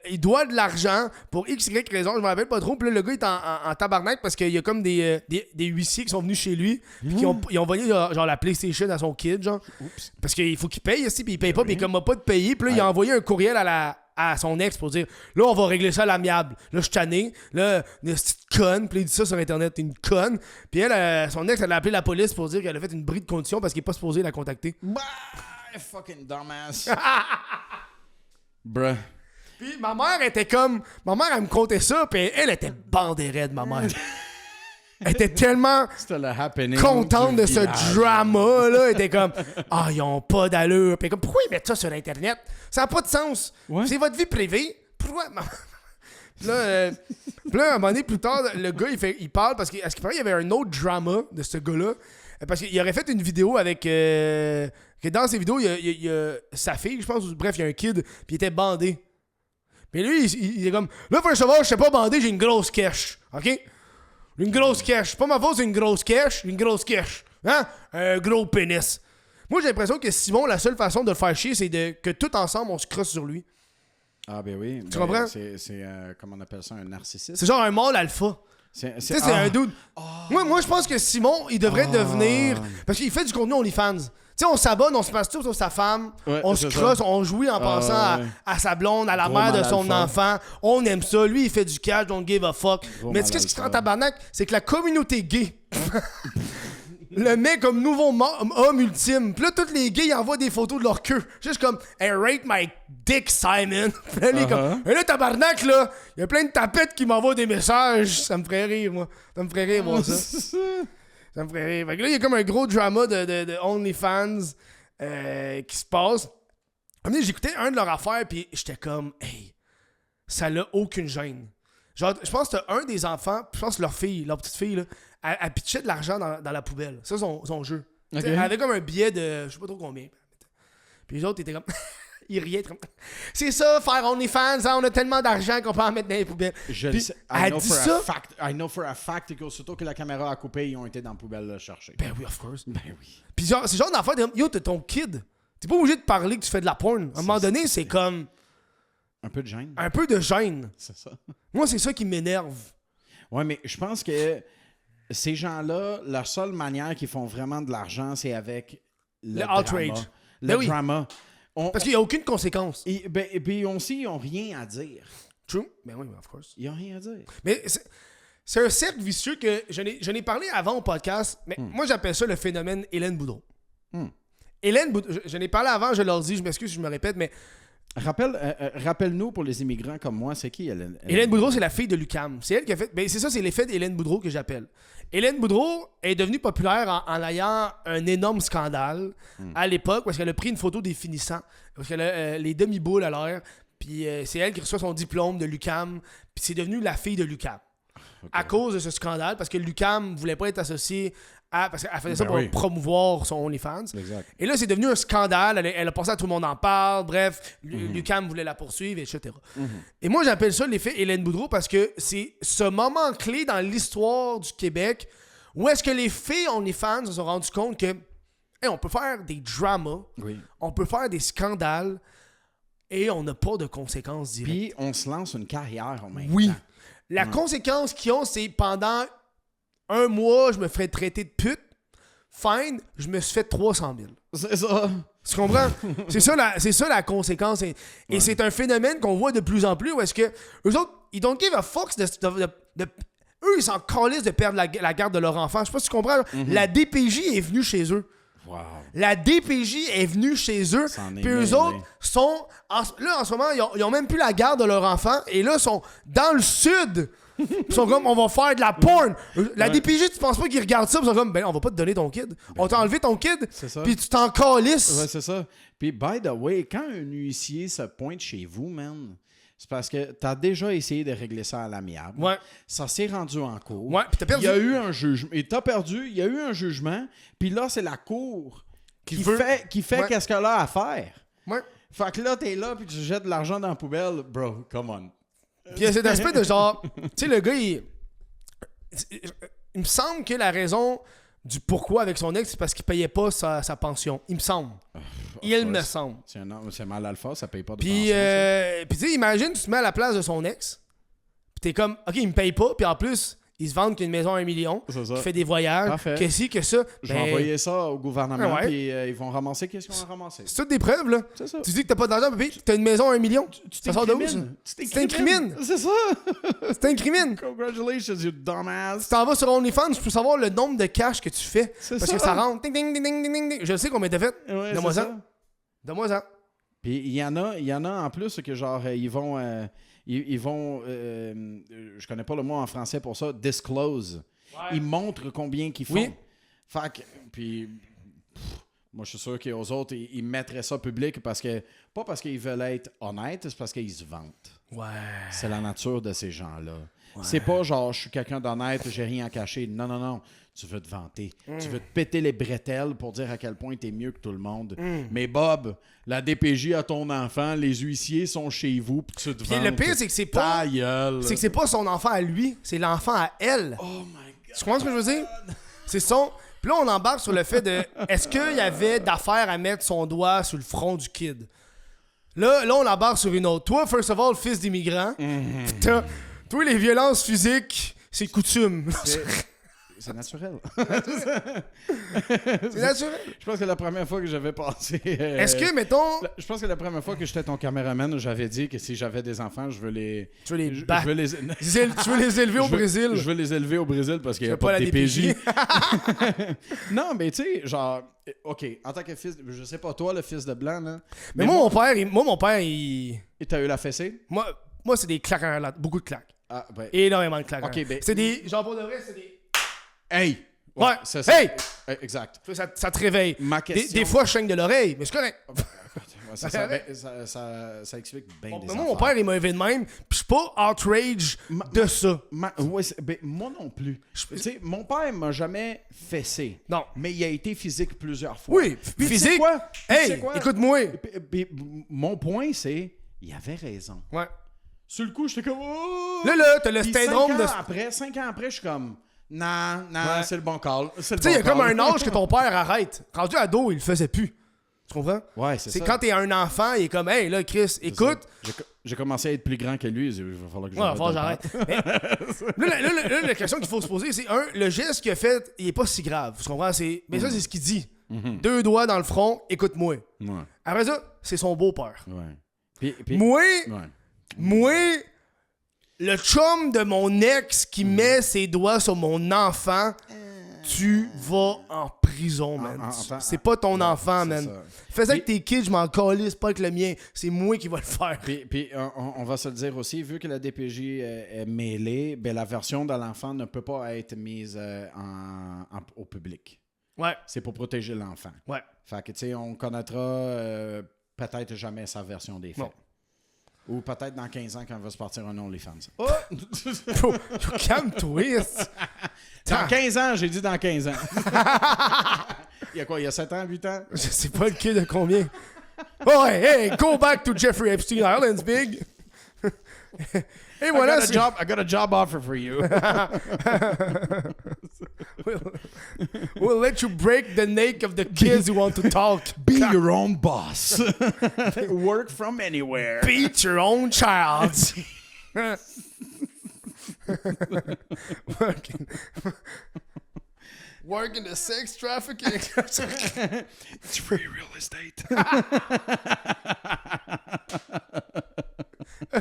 Il doit de l'argent pour X, Y raison, je me rappelle pas trop. Puis là, le gars est en tabarnak parce qu'il y a comme des huissiers qui sont venus chez lui. Puis ils ont volé genre la PlayStation à son kid, genre. Oups. Parce qu'il faut qu'il paye aussi, puis il paye pas, puis comme il a pas de payer. Puis là, il a envoyé un courriel à son ex pour dire là, on va régler ça à l'amiable. Là, je suis tanné. Là, une petite conne. Puis il dit ça sur Internet, t'es une conne. Puis elle, son ex, elle a appelé la police pour dire qu'elle a fait une bris de condition parce qu'il est pas supposé la contacter. Bah, fucking dumbass. Bruh. Puis ma mère, elle me contait ça, puis elle était bandée raide, ma mère. Elle était tellement contente de ce drama, là. Elle était comme, ils ont pas d'allure. Puis comme, pourquoi ils mettent ça sur Internet? Ça n'a pas de sens. Ouais. C'est votre vie privée. Pourquoi? Puis là, un moment donné, plus tard, le gars, il parle parce qu'à ce qu'il paraît, il y avait un autre drama de ce gars-là. Parce qu'il aurait fait une vidéo avec... que dans ces vidéos, il y a sa fille, je pense. Bref, il y a un kid, puis il était bandé. Mais lui, il est comme, là, faut savoir, je sais pas bandé, j'ai une grosse cache. OK? Une grosse cache. Pas ma faute, c'est une grosse cache. Une grosse cache. Hein? Un gros pénis. Moi, j'ai l'impression que Simon, la seule façon de le faire chier, c'est que tout ensemble, on se crosse sur lui. Ah, ben oui. Tu comprends? C'est comment on appelle ça, un narcissiste? C'est genre un mâle alpha. Tu sais, c'est un dude. Moi, je pense que Simon, il devrait devenir... Parce qu'il fait du contenu OnlyFans. Tu sais, on s'abonne, on se passe tout sur sa femme, on se crosse, on jouit en pensant à sa blonde, à la mère de son enfant. On aime ça. Lui, il fait du cash, don't give a fuck. Mais tu sais, qu'est-ce qui se rend tabarnak? C'est que la communauté gay le met comme nouveau homme ultime. Puis là, tous les gays, ils envoient des photos de leur queue. Juste comme, hey, rate my dick, Simon. Puis là, comme, et là, tabarnak, là, il y a plein de tapettes qui m'envoient des messages. Ça me ferait rire, moi. Ça me ferait rire, moi, ça. Ça me ferait rire. Fait que là, il y a comme un gros drama de OnlyFans qui se passe. J'écoutais un de leurs affaires, puis j'étais comme, hey, ça n'a aucune gêne. Genre, je pense que t'as un des enfants, je pense que leur petite fille, là, elle pitchait de l'argent dans la poubelle. Ça, son jeu. Okay. Elle avait comme un billet de je sais pas trop combien. Puis les autres étaient comme... ils riaient comme... C'est ça, faire OnlyFans, hein, on a tellement d'argent qu'on peut en mettre dans les poubelles. I know for a fact que surtout que la caméra a coupé, ils ont été dans la poubelle le chercher. Ben oui, of course. Ben oui. Puis genre, c'est genre d'affaire, yo, t'es ton kid. T'es pas obligé de parler que tu fais de la porn. À un moment donné, c'est comme... Un peu de gêne. Un peu de gêne. C'est ça. Moi, c'est ça qui m'énerve. Ouais, mais je pense que ces gens-là, la seule manière qu'ils font vraiment de l'argent, c'est avec le outrage. Le drama. Parce qu'il n'y a aucune conséquence. Et puis aussi, ils n'ont rien à dire. True. Ben oui, of course. Ils n'ont rien à dire. Mais c'est un cercle vicieux que je n'ai parlé avant au podcast, mais moi, j'appelle ça le phénomène Hélène Boudreau. Hélène Boudreau, je n'ai parlé avant, je leur dis, je m'excuse si je me répète, mais... Rappelle-nous pour les immigrants comme moi, c'est qui Hélène? Hélène Boudreau, c'est la fille de l'UQAM. C'est elle qui a fait... Ben, c'est ça, c'est l'effet d'Hélène Boudreau que j'appelle. Hélène Boudreau est devenue populaire en ayant un énorme scandale à l'époque parce qu'elle a pris une photo des finissants. Parce qu'elle a les demi-boules à l'air. Puis c'est elle qui reçoit son diplôme de l'UQAM. Puis c'est devenu la fille de l'UQAM. Okay. À cause de ce scandale, parce que l'UQAM ne voulait pas être associée à... Parce qu'elle faisait ça pour promouvoir son OnlyFans. Exact. Et là, c'est devenu un scandale. Elle a passé à tout le monde en parle. Bref, l'UQAM voulait la poursuivre, etc. Et moi, j'appelle ça l'effet Hélène Boudreau parce que c'est ce moment clé dans l'histoire du Québec où est-ce que les filles OnlyFans se sont rendues compte que hey, on peut faire des dramas, on peut faire des scandales et on n'a pas de conséquences directes. Puis on se lance une carrière en même temps. Oui. La conséquence qu'ils ont, c'est pendant un mois, je me ferais traiter de pute. Fine, je me suis fait 300 000. C'est ça. Tu comprends? c'est ça la conséquence. Et c'est un phénomène qu'on voit de plus en plus où est-ce que eux autres, ils don't give a fuck eux, ils s'en calissent de perdre la garde de leur enfant. Je sais pas si tu comprends. La DPJ est venue chez eux. Wow. La DPJ est venue chez eux. Puis eux autres sont... Là, en ce moment, ils ont même plus la garde de leur enfant. Et là, ils sont dans le sud. Ils sont comme, on va faire de la porn. La DPJ, tu penses pas qu'ils regardent ça? Ils sont comme, ben on va pas te donner ton kid. On t'a enlevé ton kid. Puis tu t'en calisses. Ouais, c'est ça. Puis, by the way, quand un huissier se pointe chez vous, man... C'est parce que tu as déjà essayé de régler ça à l'amiable. Ouais. Ça s'est rendu en cours. Ouais, puis t'as perdu. Il y a eu un jugement. Et t'as perdu. Il y a eu un jugement. Puis là, c'est la cour qui fait qu'est-ce qu'elle a à faire. Ouais. Fait que là, t'es là puis tu jettes de l'argent dans la poubelle. Bro, come on. Puis il y a cet aspect de genre... Tu sais, le gars, il me semble que la raison du pourquoi avec son ex, c'est parce qu'il payait pas sa pension. Il me semble. Il me semble. C'est mal alpha, ça paye pas de pension. Puis tu sais, imagine, tu te mets à la place de son ex. Puis t'es comme, OK, il me paye pas. Puis en plus, ils se vendent qu'une maison à 1 million. Qui fait des voyages. Que ci, que ça. Je vais envoyer ça au gouvernement. Puis ils vont ramasser. Qu'est-ce qu'ils vont ramasser? C'est toutes des preuves, là. C'est ça. Tu dis que t'as pas d'argent, puis t'as une maison à 1 million. Ça sort de où, ça? C'est un crime. C'est ça. C'est un crime. Congratulations, you dumbass. Si t'en vas sur OnlyFans, je peux savoir le nombre de cash que tu fais. Parce que ça rentre. Ding, ding, ding, ding, ding, ding. Je sais combien t'as fait. Donne-moi ça. Donne-moi ça. Puis il y en a en plus que genre ils vont je connais pas le mot en français pour ça, disclose. Ouais. Ils montrent combien qu'ils font. Oui. Fait que puis moi je suis sûr qu'aux autres ils mettraient ça public pas parce qu'ils veulent être honnêtes, c'est parce qu'ils se vantent. Ouais. C'est la nature de ces gens-là. Ouais. C'est pas genre je suis quelqu'un d'honnête, j'ai rien à cacher. Non. Tu veux te vanter. Tu veux te péter les bretelles pour dire à quel point t'es mieux que tout le monde. Mais Bob, la DPJ a ton enfant, les huissiers sont chez vous puis tu te vantes. Le pire, c'est que c'est pas... Ta gueule. C'est que c'est pas son enfant à lui, c'est l'enfant à elle. Oh my Tu comprends ce que je veux dire? C'est son... Puis là, on embarque sur le fait de... Est-ce qu'il y avait d'affaires à mettre son doigt sur le front du kid? Là, on embarque sur une autre. Toi, first of all, fils d'immigrant, toi, les violences physiques, c'est coutume. C'est naturel. C'est naturel. Je pense que la première fois que j'avais passé... Est-ce que, mettons... Je pense que la première fois que j'étais ton caméraman, j'avais dit que si j'avais des enfants, je veux les... Tu veux les je battre. veux les... Tu veux les élever au Brésil? Je veux les élever au Brésil parce qu'il n'y a pas pas de la DPJ. Non, mais tu sais, genre... OK, en tant que fils... Je sais pas, toi, le fils de blanc, là... Mais moi, mon père, il... Et t'as eu la fessée? Moi, c'est des claques en l'air. Beaucoup de claques. Ah, ben... Énormément de claques. OK, ben... C'est des... Genre, pour de vrai, c'est des... Hey! Ouais. Ça, hey! Exact. Ça te réveille. Ma question... Des fois, je saigne de l'oreille, mais c'est correct. Ça explique bien des Moi, affaires. mon père, il m'a élevé de même, pis je suis pas outrage de ça. Moi non plus. Tu sais, mon père m'a jamais fessé. Non. Mais il a été physique plusieurs fois. Oui, Puis physique. Tu sais quoi? Hey, écoute-moi. Mon point, c'est... Il avait raison. Ouais. Sur le coup, j'étais comme... Oh! Là, t'as le Puis syndrome de... 5 ans après, je suis comme... Non, ouais. C'est le bon call. Tu sais, il y a comme un âge que ton père arrête. Rendu ado, il le faisait plus. Tu comprends? Ouais, c'est ça. Quand t'es un enfant, il est comme, hey, là, Chris, écoute. J'ai commencé à être plus grand que lui. Il va falloir que j'arrête. Là, la question qu'il faut se poser, c'est le geste qu'il a fait, il est pas si grave. Tu comprends? Mais ça, c'est ce qu'il dit. 2 doigts dans le front, écoute-moi. Ouais. Après ça, c'est son beau-père. Ouais. Puis, moi, le chum de mon ex qui met ses doigts sur mon enfant, tu vas en prison, man. C'est pas ton enfant, man. Fais ça avec tes kids, je m'en calisse pas avec le mien. C'est moi qui va le faire. Puis on va se le dire aussi, vu que la DPJ est mêlée, ben, la version de l'enfant ne peut pas être mise au public. Ouais. C'est pour protéger l'enfant. Ouais. Fait que, tu sais, on connaîtra peut-être jamais sa version des faits. Non. Ou peut-être dans 15 ans quand il va se partir un OnlyFans. Oh! Calme-toi! Dans 15 ans, j'ai dit dans 15 ans. Il y a quoi, il y a 7 ans, 8 ans? Je sais pas le kid de combien. Oh, hey, go back to Jeffrey Epstein Islands, big! Et voilà, I got a job offer for you. We'll let you break the neck of the kids who want to talk. Be your own boss. Work from anywhere. Beat your own child. Work in the sex trafficking. It's free real estate.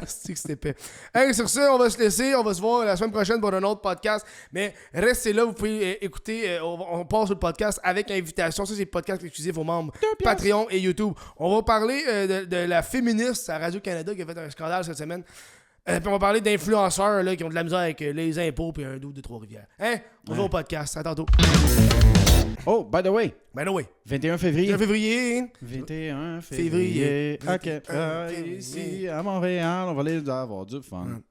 C'est que c'était épais. Hey, sur ça, on va se laisser. On va se voir la semaine prochaine pour un autre podcast. Mais restez là, vous pouvez écouter. On passe sur le podcast avec invitation. Ça, c'est le podcast exclusif aux membres Patreon et YouTube. On va parler de la féministe à Radio-Canada qui a fait un scandale cette semaine. Puis on va parler d'influenceurs là, qui ont de la misère avec les impôts et un doux de Trois-Rivières. Hein? On va au podcast. À tantôt. Oh, by the way. 21 février. 21 février. OK. Ici, à Montréal, on va aller avoir du fun.